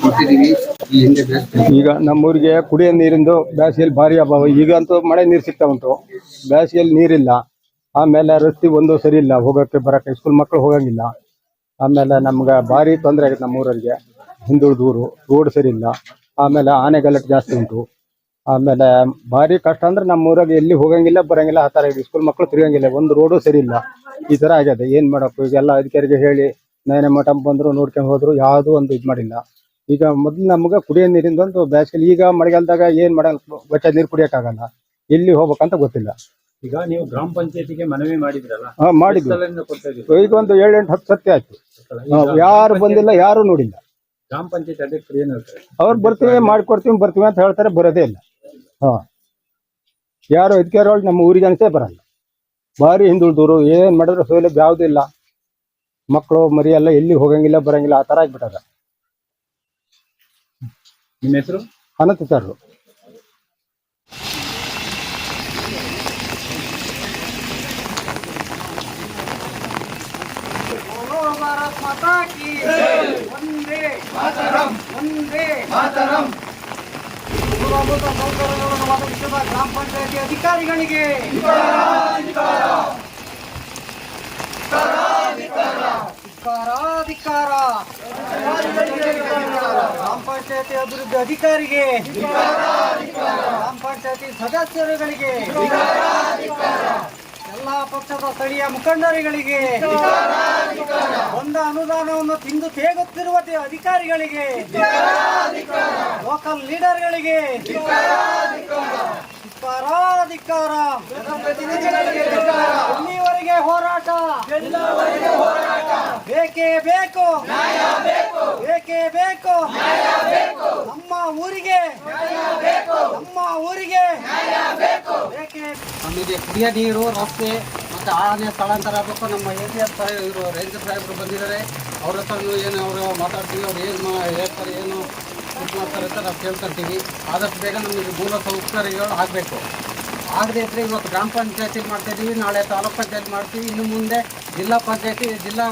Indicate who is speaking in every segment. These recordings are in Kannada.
Speaker 1: ಕೊಟ್ಟಿದ್ದೀವಿ. ಈ ಹಿಂದೆ
Speaker 2: ಈಗ ನಮ್ಮೂರಿಗೆ ಕುಡಿಯೋ ನೀರಿಂದು ಬೇಸಿಗೆಯಲ್ಲಿ ಭಾರಿ ಅಭಾವ. ಈಗ ಅಂತೂ ಮಳೆ ನೀರು ಸಿಗ್ತಾ ಉಂಟು, ಬೇಸಿಗೆಯಲ್ಲಿ ನೀರಿಲ್ಲ. ಆಮೇಲೆ ರಸ್ತೆ ಒಂದು ಸರಿ ಇಲ್ಲ, ಹೋಗೋಕ್ಕೆ ಬರೋಕ್ಕೆ ಸ್ಕೂಲ್ ಮಕ್ಕಳು ಹೋಗಂಗಿಲ್ಲ. ಆಮೇಲೆ ನಮ್ಗೆ ಭಾರಿ ತೊಂದರೆ ಆಗುತ್ತೆ ನಮ್ಮೂರಿಗೆ. ಹಿಂದುಳಿದೂರು, ರೋಡ್ ಸರಿ ಇಲ್ಲ. ಆಮೇಲೆ ಆನೆ ಗಲಾಟೆ ಜಾಸ್ತಿ ಉಂಟು. ಆಮೇಲೆ ಭಾರಿ ಕಷ್ಟ ಅಂದ್ರೆ ನಮ್ಮೂರಾಗ ಎಲ್ಲಿ ಹೋಗಂಗಿಲ್ಲ ಬರಂಗಿಲ್ಲ, ಆ ಥರ ಇದೆ. ಸ್ಕೂಲ್ ಮಕ್ಕಳು ತಿರುಗಂಗಿಲ್ಲ, ಒಂದು ರೋಡು ಸರಿ ಇಲ್ಲ. ಈ ಥರ ಆಗ್ಯದೆ. ಏನು ಮಾಡೋಕ್ಕೂ ಈಗೆಲ್ಲ ಅಧಿಕಾರಿಗೆ ಹೇಳಿ ನಯನ ಮಠ ಬಂದರು, ನೋಡ್ಕೊಂಡು ಹೋದ್ರು, ಯಾವುದೂ ಒಂದು ಇದು ಮಾಡಿಲ್ಲ. ಈಗ ಮೊದಲು ನಮ್ಗೆ ಕುಡಿಯೋ ನೀರಿಂದ ಒಂದು ಬೇಸಿಗೆ, ಈಗ ಮಳೆಗಾಲದಾಗ ಏನು ಮಾಡಲ್ಲ, ಬಚ್ಚ ನೀರು ಕುಡಿಯೋಕ್ಕಾಗಲ್ಲ, ಎಲ್ಲಿ ಹೋಗ್ಬೇಕಂತ ಗೊತ್ತಿಲ್ಲ.
Speaker 3: ಈಗ ನೀವು ಗ್ರಾಮ ಪಂಚಾಯತಿಗೆ ಮನವಿ ಮಾಡಿದ್ರಲ್ಲ?
Speaker 2: ಮಾಡಿದ್ವಿ. ಈಗ ಒಂದು 7-8-10 ಸತಿ ಆಯ್ತು, ಯಾರು ಬಂದಿಲ್ಲ, ಯಾರು ನೋಡಿಲ್ಲ.
Speaker 3: ಗ್ರಾಮ ಪಂಚಾಯತ್ ಅಧ್ಯಕ್ಷರು ಏನ್ ಹೇಳ್ತಾರೆ?
Speaker 2: ಅವ್ರು ಬರ್ತೀವಿ, ಬರ್ತೀವಿ ಅಂತ ಹೇಳ್ತಾರೆ, ಬರೋದೇ ಇಲ್ಲ. ಯಾರು ಅಧಿಕಾರಿಗಳು ನಮ್ಮ ಊರಿಗೆ ಅನಿಸೇ ಬರಲ್ಲ. ಭಾರಿ ಹಿಂದುಳಿದವರು, ಏನ್ ಮಾಡಿದ್ರು ಸೌಲಭ್ಯ ಯಾವುದೂ ಇಲ್ಲ. ಮಕ್ಕಳು ಮರಿ ಎಲ್ಲ ಎಲ್ಲಿ ಹೋಗಂಗಿಲ್ಲ ಬರಂಗಿಲ್ಲ, ಆ ಥರ ಆಗ್ಬಿಟ್ಟದ.
Speaker 3: ನಿಮ್ಮ ಹೆಸರು?
Speaker 2: ಅನಂತಾಚಾರ್ರು.
Speaker 4: ಗ್ರಾಮ ಪಂಚಾಯತಿ ಅಧಿಕಾರಿಗಳಿಗೆ ಗ್ರಾಮ ಪಂಚಾಯತಿ ಅಭಿವೃದ್ಧಿ ಅಧಿಕಾರಿಗೆ, ಗ್ರಾಮ ಪಂಚಾಯತಿ ಸದಸ್ಯರುಗಳಿಗೆ, ಎಲ್ಲಾ ಪಕ್ಷದ ಸ್ಥಳೀಯ ಮುಖಂಡರುಗಳಿಗೆ, ಬಂದ ಅನುದಾನವನ್ನು ತಿಂದು ತೇಗುತ್ತಿರುವ ಅಧಿಕಾರಿಗಳಿಗೆ, ಲೋಕಲ್ ಲೀಡರ್ಗಳಿಗೆ ಧಿಕ್ಕಾರ. ಇಲ್ಲಿವರೆಗೆ ಹೋರಾಟ ಬೇಕೇ ಬೇಕು, ಬೇಕೇ ಬೇಕು. ನಮ್ಮ ಊರಿಗೆ ಬೇಕೇ.
Speaker 1: ನಮಗೆ ಕುಡಿಯೋ ನೀರು, ರಸ್ತೆ ಮತ್ತು ಆನೆ ಸ್ಥಳಾಂತರ ಆಗಬೇಕು. ನಮ್ಮ APS ಇವರು ರೇಂಜರ್ ಸಾಹೇಬರು ಬಂದಿದ್ದಾರೆ, ಅವ್ರ ಹತ್ರ ಏನು ಅವರು ಮಾತಾಡ್ತೀವಿ, ಅವ್ರು ಏನು ಹೇಳ್ತಾರೆ, ಏನು ಇದು ಮಾಡ್ತಾರೆ ಅಂತ ನಾವು ಕೇಳ್ಕೊಳ್ತೀವಿ. ಆದಷ್ಟು ಬೇಗ ನಮಗೆ ಮೂಲ ಸೌಕರ್ಯಗಳು ಆಗಬೇಕು. ಆಗದೇ ಇದ್ದರೆ ಇವತ್ತು ಗ್ರಾಮ ಪಂಚಾಯತಿ ಮಾಡ್ತಾಯಿದ್ದೀವಿ, ನಾಳೆ ತಾಲೂಕು ಪಂಚಾಯತಿ ಮಾಡ್ತೀವಿ, ಇನ್ನು ಮುಂದೆ ಜಿಲ್ಲಾ ಪಂಚಾಯತಿ, ಜಿಲ್ಲಾ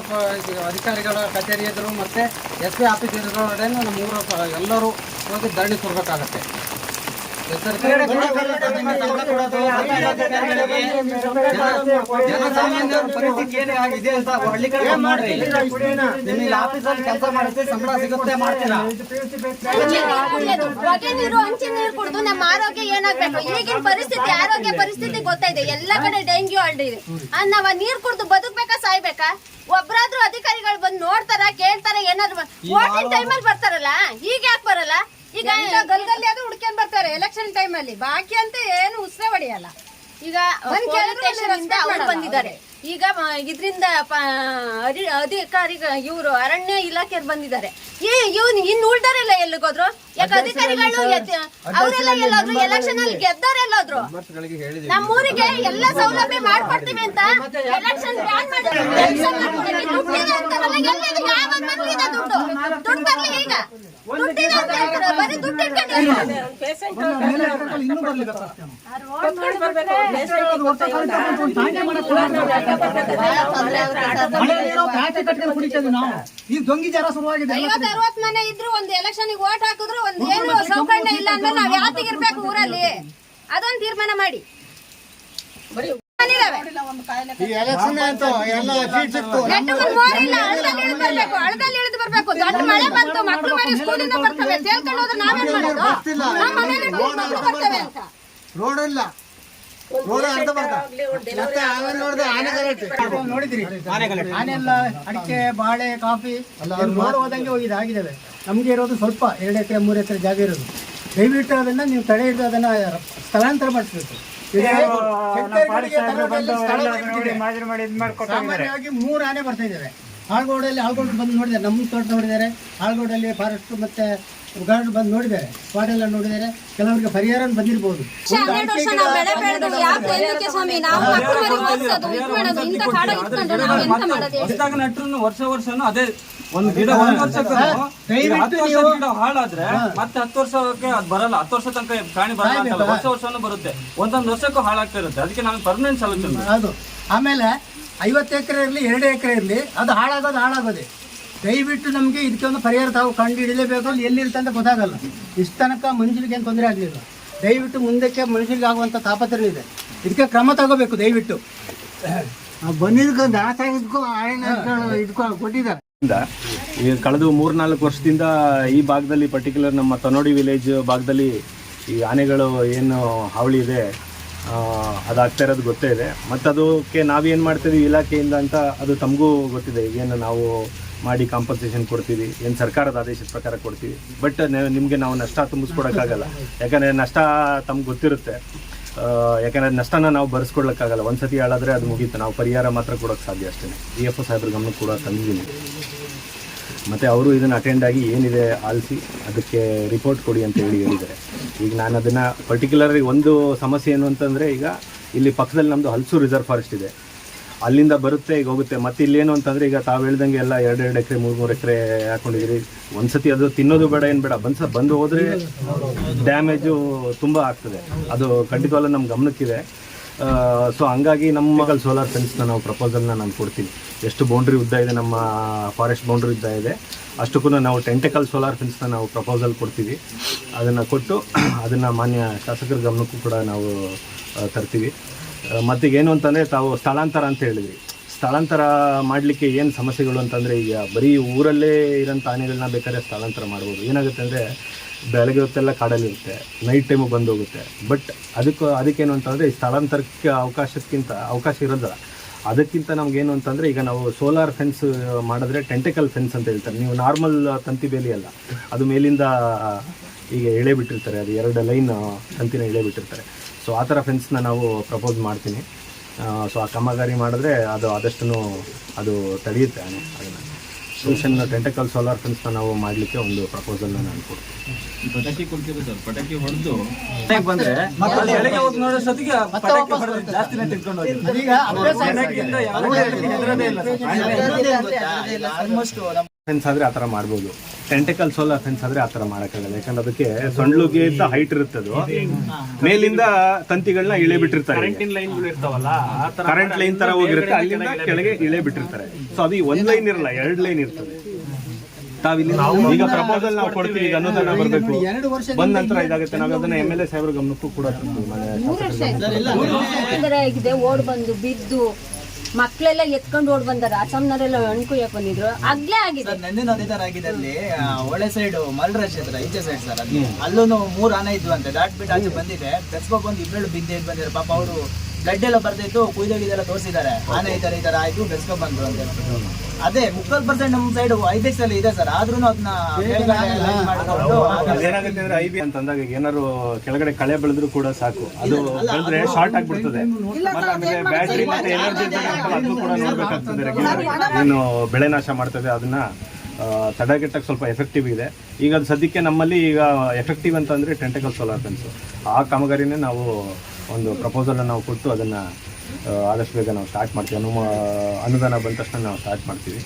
Speaker 1: ಅಧಿಕಾರಿಗಳ ಕಚೇರಿ ಎದುರು ಮತ್ತು SP ಆಫೀಸ್ ಎದುರುಗಡೆ ನಮ್ಮ ಊರು ಎಲ್ಲರೂ ಹೋಗಿ ಧರಣಿ ಕೊಡಬೇಕಾಗತ್ತೆ. ಜನಸಾಮಾನ್ಯರ ಪರಿಸ್ಥಿತಿ ಏನೇ ಆಗಿದೆ ಅಂತ ಹಳ್ಳಿ ಕಡೆ ಮಾಡ್ರಿ. ನಿಮಗೆ ಆಫೀಸಲ್ಲಿ ಕೆಲಸ ಮಾಡಿಸಿ ಸಂಬಳ ಸಿಗುತ್ತೆ, ಮಾಡ್ತೀರಾ?
Speaker 5: ನೀರು ಹಂಚಿ ನೀರು ಕುಡಿದು ನಮ್ಮ ಆರೋಗ್ಯ ಏನಾಗ್ಬೇಕು? ಈಗಿನ ಪರಿಸ್ಥಿತಿ, ಆರೋಗ್ಯ ಪರಿಸ್ಥಿತಿ ಗೊತ್ತಾಯಿದೆ, ಎಲ್ಲ ಕಡೆ ಡೆಂಗ್ಯೂ ಹರಡಿದೆ. ನಾವ್ ನೀರ್ ಕುಡಿದು ಬದುಕ್ಬೇಕಾ ಸಾಯ್ಬೇಕಾ? ಒಬ್ರಾದ್ರೂ ಅಧಿಕಾರಿಗಳು ಬಂದು ನೋಡ್ತಾರ, ಕೇಳ್ತಾರ, ಏನಾದ್ರು ವೋಟಿಂಗ್ ಟೈಮಲ್ಲಿ ಬರ್ತಾರಲ್ಲ, ಈಗ ಯಾಕೆ ಬರಲ್ಲ? ಈಗ ಗಲ್ಗಲ್ಲಿ ಅದು ಹುಡ್ಕೊಂಡ್ ಬರ್ತಾರೆ ಎಲೆಕ್ಷನ್ ಟೈಮ್ ಅಲ್ಲಿ, ಬಾಕಿ ಅಂತ ಏನು ಉಸ್ರೆ ಹೊಡೆಯಲ್ಲ. ಈಗ ಅವ್ರು ಬಂದಿದ್ದಾರೆ, ಈಗ ಇದ್ರಿಂದ ಅಧಿಕಾರಿ ಇವರು ಅರಣ್ಯ ಇಲಾಖೆಯವ್ರು ಬಂದಿದ್ದಾರೆ. ಇನ್ನು ಉಳ್ದಾರೆಲ್ಲ ಎಲ್ಲಿಗೋದ್ರು? ಯಾಕೆ ಅಧಿಕಾರಿಗಳು ಅವರೆಲ್ಲ ಎಲ್ಲೋದ್ರು? ಎಲೆಕ್ಷನ್ ಅಲ್ಲಿ ಗೆದ್ದವರೆಲ್ಲೋದ್ರು? ನಮ್ಮೂರಿಗೆ ಎಲ್ಲ ಸೌಲಭ್ಯ ಮಾಡ್ಕೊಡ್ತೀವಿ ಅಂತ ಎಲೆಕ್ಷನ್ ಬ್ಯಾನ್ ಮಾಡಿದ್ರು. ದುಡ್ಡು ಬರ್ಲಿ, ಈಗ ದುಡ್ಡಿದೆ ಅಂತ ಹೇಳ್ತಾರೆ, ಬರೀ ದುಡ್ಡು ಇಟ್ಕೊಂಡು 50-60 ಮನೆ ಇದ್ರು ಒಂದು ಎಲೆಕ್ಷನ್ ವೋಟ್ ಹಾಕಿದ್ರು ಒಂದು ಏನು ಸೌಕರ್ಯ ಇಲ್ಲ ಅಂದ್ರೆ ನಾವ್ ಯಾತಿಗಿರ್ಬೇಕು ಊರಲ್ಲಿ? ಅದೊಂದು ತೀರ್ಮಾನ ಮಾಡಿ. ಹಳದಲ್ಲಿ ಇಳಿದು ಬರ್ಬೇಕು. ದೊಡ್ಡ ಮಳೆ ಬಂತು, ಮಕ್ಕಳು ಮನೆ ಸ್ಕೂಲಿಂದ ಬರ್ತವೆ, ತೇಳ್ಕೊಂಡು ಹೋದ್ರೆ ನಾವೇನ್ ಮಾಡೋದು? ನಮ್ಮ ಮನೇಲಿ ಮಕ್ಕಳು ಬರ್ತವೆ ಅಂತ
Speaker 4: ರೋಡ್ ಇಲ್ಲ, ನೋಡಿದ್ರಿ ಆನೆ ಎಲ್ಲ ಅಡಿಕೆ, ಬಾಳೆ, ಕಾಫಿ ರೋಡ್ ಹೋದಂಗೆ ಹೋಗಿದೆ, ಆಗಿದ್ದಾವೆ. ನಮ್ಗೆ ಇರೋದು ಸ್ವಲ್ಪ 2 ಎಕರೆ 3 ಎಕರೆ ಜಾಗ ಇರೋದು. ದಯವಿಟ್ಟು ಅದನ್ನ ನೀವು ತಡೆ ಹಿಡಿದು ಅದನ್ನ ಸ್ಥಳಾಂತರ ಮಾಡಿಸ್ಬೇಕು. ಸಾಮಾನ್ಯವಾಗಿ 3 ಆನೆ ಬರ್ತಾ ಇದ್ದಾವೆ. ಆಳ್ಗೋಡು ಬಂದು ನೋಡಿದ್ದಾರೆ, ನಮ್ಮ ತೋಟ ನೋಡಿದ್ದಾರೆ, ಆಳ್ಗೋಡಲ್ಲಿ ಫಾರೆಸ್ಟ್ ಮತ್ತೆ ಗಾರ್ಡ್ ಬಂದು ನೋಡಿದ್ದಾರೆ, ಸ್ಪಾಟ್ ಎಲ್ಲ ನೋಡಿದ್ದಾರೆ. ಕೆಲವರಿಗೆ ಪರಿಹಾರ ಬಂದಿರಬಹುದು.
Speaker 3: ವರ್ಷನೂ ಅದೇ ಒಂದು ಗಿಡ ಹಾಳಾದ್ರೆ ಮತ್ತೆ 10 ವರ್ಷಕ್ಕೆ ಅದು ಬರಲ್ಲ. 10 ವರ್ಷ ತನಕ ಪ್ರಾಣಿ ಬರಲ್ಲ, ವರ್ಷನೂ ಬರುತ್ತೆ. ಒಂದೊಂದು ವರ್ಷಕ್ಕೂ ಹಾಳಾಗ್ತಾ ಇರುತ್ತೆ. ಅದಕ್ಕೆ ನಮಗೆ ಪರ್ಮನೆಂಟ್ ಸೊಲ್ಯೂಷನ್.
Speaker 4: ಹೌದು. ಆಮೇಲೆ 50 ಎಕರೆ ಇರಲಿ, 2 ಎಕರೆ ಇರಲಿ, ಅದು ಹಾಳಾಗೋದೇ. ದಯವಿಟ್ಟು ನಮಗೆ ಇದಕ್ಕೆ ಒಂದು ಪರಿಹಾರ ತಾವು ಕಂಡು ಹಿಡಿಲೇಬೇಕು. ಅಲ್ಲಿ ಎಲ್ಲಿರುತ್ತೆ ಅಂತ ಗೊತ್ತಾಗಲ್ಲ. ಇಷ್ಟು ತನಕ ಮನುಷ್ಯರಿಗೆ ಏನು ತೊಂದರೆ ಆಗಲಿಲ್ಲ. ದಯವಿಟ್ಟು ಮುಂದಕ್ಕೆ ಮನುಷ್ಯರಿಗೆ ಆಗುವಂಥ ತಾಪತ್ರಯ ಇದೆ, ಇದಕ್ಕೆ ಕ್ರಮ ತಗೋಬೇಕು ದಯವಿಟ್ಟು. ಬಂದಿದ್ದಕ್ಕೂ ದಾಸ ಇದಕ್ಕೂ ಕೊಟ್ಟಿದ್ದಾರೆ.
Speaker 6: ಈಗ ಕಳೆದ 3-4 ವರ್ಷದಿಂದ ಈ ಭಾಗದಲ್ಲಿ ಪರ್ಟಿಕ್ಯುಲರ್ ನಮ್ಮ ತನೋಡಿ ವಿಲೇಜ್ ಭಾಗದಲ್ಲಿ ಈ ಆನೆಗಳು ಏನು ಹಾವಳಿ ಇದೆ ಅದಾಗ್ತಾ ಇರೋದು ಗೊತ್ತೇ ಇದೆ. ಮತ್ತು ಅದಕ್ಕೆ ನಾವೇನು ಮಾಡ್ತಿದ್ದೀವಿ ಇಲಾಖೆಯಿಂದ ಅಂತ ಅದು ತಮಗೂ ಗೊತ್ತಿದೆ. ಏನು ನಾವು ಮಾಡಿ ಕಾಂಪನ್ಸೇಷನ್ ಕೊಡ್ತೀವಿ, ಏನು ಸರ್ಕಾರದ ಆದೇಶದ ಪ್ರಕಾರ ಕೊಡ್ತೀವಿ. ಬಟ್ ನಿಮಗೆ ನಾವು ನಷ್ಟ ತುಂಬಿಸ್ಕೊಡೋಕ್ಕಾಗಲ್ಲ, ಯಾಕಂದರೆ ನಷ್ಟ ತಮ್ಗೆ ಗೊತ್ತಿರುತ್ತೆ. ಯಾಕಂದರೆ ನಷ್ಟನ ನಾವು ಭರಿಸ್ಕೊಡ್ಲಿಕ್ಕಾಗಲ್ಲ. ಒಂದು ಸತಿ ಹೇಳಾದರೆ ಅದು ಮುಗೀತು, ನಾವು ಪರಿಹಾರ ಮಾತ್ರ ಕೊಡೋಕ್ಕೆ ಸಾಧ್ಯ ಅಷ್ಟೇ. DFO ಸಾಹೇಬ್ರ ಗಮನಕ್ಕೆ ಕೂಡ ತಂದಿದ್ದೀನಿ. ಮತ್ತು ಅವರು ಇದನ್ನು ಅಟೆಂಡ್ ಆಗಿ ಏನಿದೆ ಆಲಿಸಿ ಅದಕ್ಕೆ ರಿಪೋರ್ಟ್ ಕೊಡಿ ಅಂತ ಹೇಳಿದ್ದಾರೆ. ಈಗ ನಾನು ಅದನ್ನು ಪರ್ಟಿಕ್ಯುಲರಾಗಿ ಒಂದು ಸಮಸ್ಯೆ ಏನು ಅಂತಂದರೆ, ಈಗ ಇಲ್ಲಿ ಪಕ್ಕದಲ್ಲಿ ನಮ್ಮದು ಹಲಸೂರು ರಿಸರ್ವ್ ಫಾರೆಸ್ಟ್ ಇದೆ, ಅಲ್ಲಿಂದ ಬರುತ್ತೆ ಈಗ ಹೋಗುತ್ತೆ. ಮತ್ತು ಇಲ್ಲೇನು ಅಂತಂದರೆ ಈಗ ತಾವು ಹೇಳ್ದಂಗೆ ಎಲ್ಲ 2-2 ಎಕರೆ 3-3 ಎಕರೆ ಹಾಕೊಂಡಿದ್ದೀರಿ. ಒಂದು ಸತಿ ಅದು ತಿನ್ನೋದು ಬೇಡ ಏನು ಬೇಡ, ಬಂದು ಹೋದರೆ ಡ್ಯಾಮೇಜು ತುಂಬ ಆಗ್ತದೆ. ಅದು ಖಂಡಿತವಲ್ಲ ನಮ್ಮ ಗಮನಕ್ಕಿದೆ. ಸೊ ಹಂಗಾಗಿ ನಮ್ಮ ಸೋಲಾರ್ ಫೆನ್ಸ್ನ ನಾವು ಪ್ರಪೋಸಲ್ನ ನಾನು ಕೊಡ್ತೀನಿ. ಎಷ್ಟು ಬೌಂಡ್ರಿ ಉದ್ದ ಇದೆ, ನಮ್ಮ ಫಾರೆಸ್ಟ್ ಬೌಂಡ್ರಿ ಉದ್ದ ಇದೆ ಅಷ್ಟಕ್ಕೂ ನಾವು ಟೆಂಟಕಲ್ ಸೋಲಾರ್ ಫೆನ್ಸ್ನ ನಾವು ಪ್ರಪೋಸಲ್ ಕೊಡ್ತೀವಿ. ಅದನ್ನು ಕೊಟ್ಟು ಅದನ್ನು ಮಾನ್ಯ ಶಾಸಕರ ಗಮನಕ್ಕೂ ಕೂಡ ನಾವು ತರ್ತೀವಿ. ಮತ್ತೀಗೇನು ಅಂತಂದರೆ ತಾವು ಸ್ಥಳಾಂತರ ಅಂತ ಹೇಳಿದ್ವಿ. ಸ್ಥಳಾಂತರ ಮಾಡಲಿಕ್ಕೆ ಏನು ಸಮಸ್ಯೆಗಳು ಅಂತಂದರೆ, ಈಗ ಬರೀ ಊರಲ್ಲೇ ಇರೋಂಥ ಆನೆಗಳನ್ನ ಬೇಕಾದ್ರೆ ಸ್ಥಳಾಂತರ ಮಾಡ್ಬೋದು. ಏನಾಗುತ್ತೆ ಅಂದರೆ ಬೆಳಗ್ಗೆ ಹೊತ್ತೆಲ್ಲ ಕಾಡಲ್ಲಿ ಇರುತ್ತೆ, ನೈಟ್ ಟೈಮು ಬಂದು ಹೋಗುತ್ತೆ. ಬಟ್ ಅದಕ್ಕೇನು ಅಂತಂದರೆ ಈ ಸ್ಥಳಾಂತರಕ್ಕೆ ಅವಕಾಶ ಇರೋದಿಲ್ಲ. ಅದಕ್ಕಿಂತ ನಮಗೇನು ಅಂತಂದರೆ, ಈಗ ನಾವು ಸೋಲಾರ್ ಫೆನ್ಸ್ ಮಾಡಿದ್ರೆ ಟೆಂಟಕಲ್ ಫೆನ್ಸ್ ಅಂತ ಹೇಳ್ತಾರೆ. ನೀವು ನಾರ್ಮಲ್ ತಂತಿ ಬೇಲಿ ಅಲ್ಲ, ಅದು ಮೇಲಿಂದ ಈಗ ಎಳೆ ಬಿಟ್ಟಿರ್ತಾರೆ, ಅದು 2 ಲೈನ್ ತಂತಿನ ಎಳೆ ಬಿಟ್ಟಿರ್ತಾರೆ. ಸೊ ಆ ಥರ ಫೆನ್ಸ್ನ ನಾವು ಪ್ರಪೋಸ್ ಮಾಡ್ತೀನಿ. ಸೊ ಆ ಕಾಮಗಾರಿ ಮಾಡಿದ್ರೆ ಅದು ಆದಷ್ಟು ಅದು ತಡೆಯುತ್ತೆ ಆನೆ. ಅದನ್ನು ಸೊಲ್ಯೂಷನ್ ಟೆಂಟಕಲ್ ಸೋಲಾರ್ ಫೆನ್ಸ್ನ ನಾವು ಮಾಡಲಿಕ್ಕೆ ಒಂದು ಪ್ರಪೋಸಲ್ನ ನಾನು ಕೊಡ್ತೀನಿ.
Speaker 3: ಪಟಾಕಿ ಕೊಡ್ತೀವಿ ಸರ್, ಪಟಾಕಿ ಹೊಡೆದು ಬಂದರೆ ಬೆಳಗ್ಗೆ ಹೋಗಿ ನೋಡೋಷ್ಟೊತ್ತಿಗೆ ಪಟಾಕಿ ಹೊಡೆದು ಜಾಸ್ತಿನೇ ತಿಳ್ಕೊಂಡು ಹೋಗಿಲ್ಲ.
Speaker 6: ಫೆನ್ಸ್ ಆದರೆ ಆ ಥರ ಮಾಡ್ಬೋದು. ಟೆಂಟಕಲ್ ಸೋಲಾರ್ ಫೆನ್ಸ್ ಆದರೆ ಆ ಥರ ಮಾಡೋಕ್ಕಾಗಲ್ಲ. ಯಾಕಂದ್ರೆ ಅದಕ್ಕೆ ಸೊಂಡ್ಲುಗೆ ಹೈಟ್ ಇರುತ್ತೆ, ಅದು ಮೇಲಿಂದ ತಂತಿಗಳನ್ನ ಇಳೆ ಬಿಟ್ಟಿರ್ತಾರೆ. ಕರೆಂಟ್ ಲೈನ್ ತರ ಹೋಗಿರುತ್ತೆ, ಅಲ್ಲಿಂದ ಕೆಳಗೆ ಇಳೆ ಬಿಟ್ಟಿರ್ತಾರೆ. ಸೊ ಅದು 1 ಲೈನ್ ಇರಲ್ಲ, 2 ಲೈನ್ ಇರ್ತದೆ. ತಾವಿಲ್ಲಿ ಈಗ ಪ್ರಪೋಸಲ್ ನಾವು ಕೊಡ್ತೀವಿ, ಈಗ ಅನುದಾನ ಬರಬೇಕು, ಬಂದ ನಂತರ ಇದಾಗುತ್ತೆ. ನಾವು ಅದನ್ನ MLA ಸಾಹೇಬ್ರ ಗಮನಕ್ಕೂ ಕೂಡ
Speaker 5: ಓಡ್ ಬಂದು ಬಿದ್ದು ಮಕ್ಕಳೆಲ್ಲ ಎತ್ಕೊಂಡು ಓಡ್ ಬಂದಾರ. ಅಸ್ಸಾಂನವರೆಲ್ಲ ಅಣ್ಕುಯ್ಯಕ್ ಬಂದಿದ್ರು, ಆಗ್ಲೇ ಆಗಿದೆ.
Speaker 7: ನೆನ್ನೆ ನದಿ ತರ ಆಗಿದೆ ಅಲ್ಲಿ ಒಳ್ಳೆ ಸೈಡ್ ಮಲ್ರಾಜ್ ಹತ್ರ ಈಚೆ ಸೈಡ್ ಸರ್. ಅಲ್ಲಿ ಅಲ್ಲೂ 3 ಆನೆ ಇದ್ವು ಅಂತೆ, ದಾಟ್ ಬಿಟ್ಟು ಆಚೆ ಬಂದಿದೆ. ಬೆಸ್ಕೊ ಬಂದು 2 ಬಂದಿದ್ದಾರೆ. ಪಾಪ ಅವರು ಬ್ಲಡ್ ಎಲ್ಲ ಬರ್ತಿತ್ತು, ಕುಯ್ದೋಗಿದೆಲ್ಲ ತೋರಿಸಿದ್ದಾರೆ. ಆನೆ ಈ ತರ ಆಯ್ತು, ಬೆಸ್ಕೊ ಬಂದ್ರು ಅಂತ. ಅದೇ 30% ನಮ್ಮ ಸೈಡ್ ಐಬೆಕ್ಸ್ ಅಲ್ಲಿ ಇದೆ ಸರ್. ಆದ್ರೂ ಅದನ್ನ
Speaker 6: ಏನಾಗುತ್ತೆ ಅಂದ್ರೆ IB ಅಂತ ಅಂದಾಗ ಏನಾದ್ರು ಕೆಳಗಡೆ ಕಳೆ ಬೆಳೆದ್ರು ಕೂಡ ಸಾಕು, ಅದು ಬೆಳೆದ್ರೆ ಶಾರ್ಟ್ ಆಗ್ಬಿಡ್ತದೆ. ಮತ್ತೆ ಆಮೇಲೆ ಬ್ಯಾಟ್ರಿ ಮತ್ತೆ ಎನರ್ಜಿ ಅದನ್ನು ಕೂಡ ನೋಡ್ಬೇಕಾಗ್ತದೆ. ಏನು ಬೆಳೆ ನಾಶ ಮಾಡ್ತದೆ, ಅದನ್ನ ತಡೆಗಟ್ಟಕ್ಕೆ ಸ್ವಲ್ಪ ಎಫೆಕ್ಟಿವ್ ಇದೆ. ಈಗ ಅದು ಸದ್ಯಕ್ಕೆ ನಮ್ಮಲ್ಲಿ ಈಗ ಎಫೆಕ್ಟಿವ್ ಅಂತಂದರೆ ಟೆಂಟಕಲ್ ಸೋಲಾರ್ ಫೆನ್ಸು. ಆ ಕಾಮಗಾರಿನೇ ನಾವು ಒಂದು ಪ್ರಪೋಸಲನ್ನು ನಾವು ಕೊಟ್ಟು ಅದನ್ನು ಆದಷ್ಟು ಬೇಗ ನಾವು ಸ್ಟಾರ್ಟ್ ಮಾಡ್ತೀವಿ. ಅನುದಾನ ಬಂದ ತಕ್ಷಣ ನಾವು ಸ್ಟಾರ್ಟ್ ಮಾಡ್ತೀವಿ.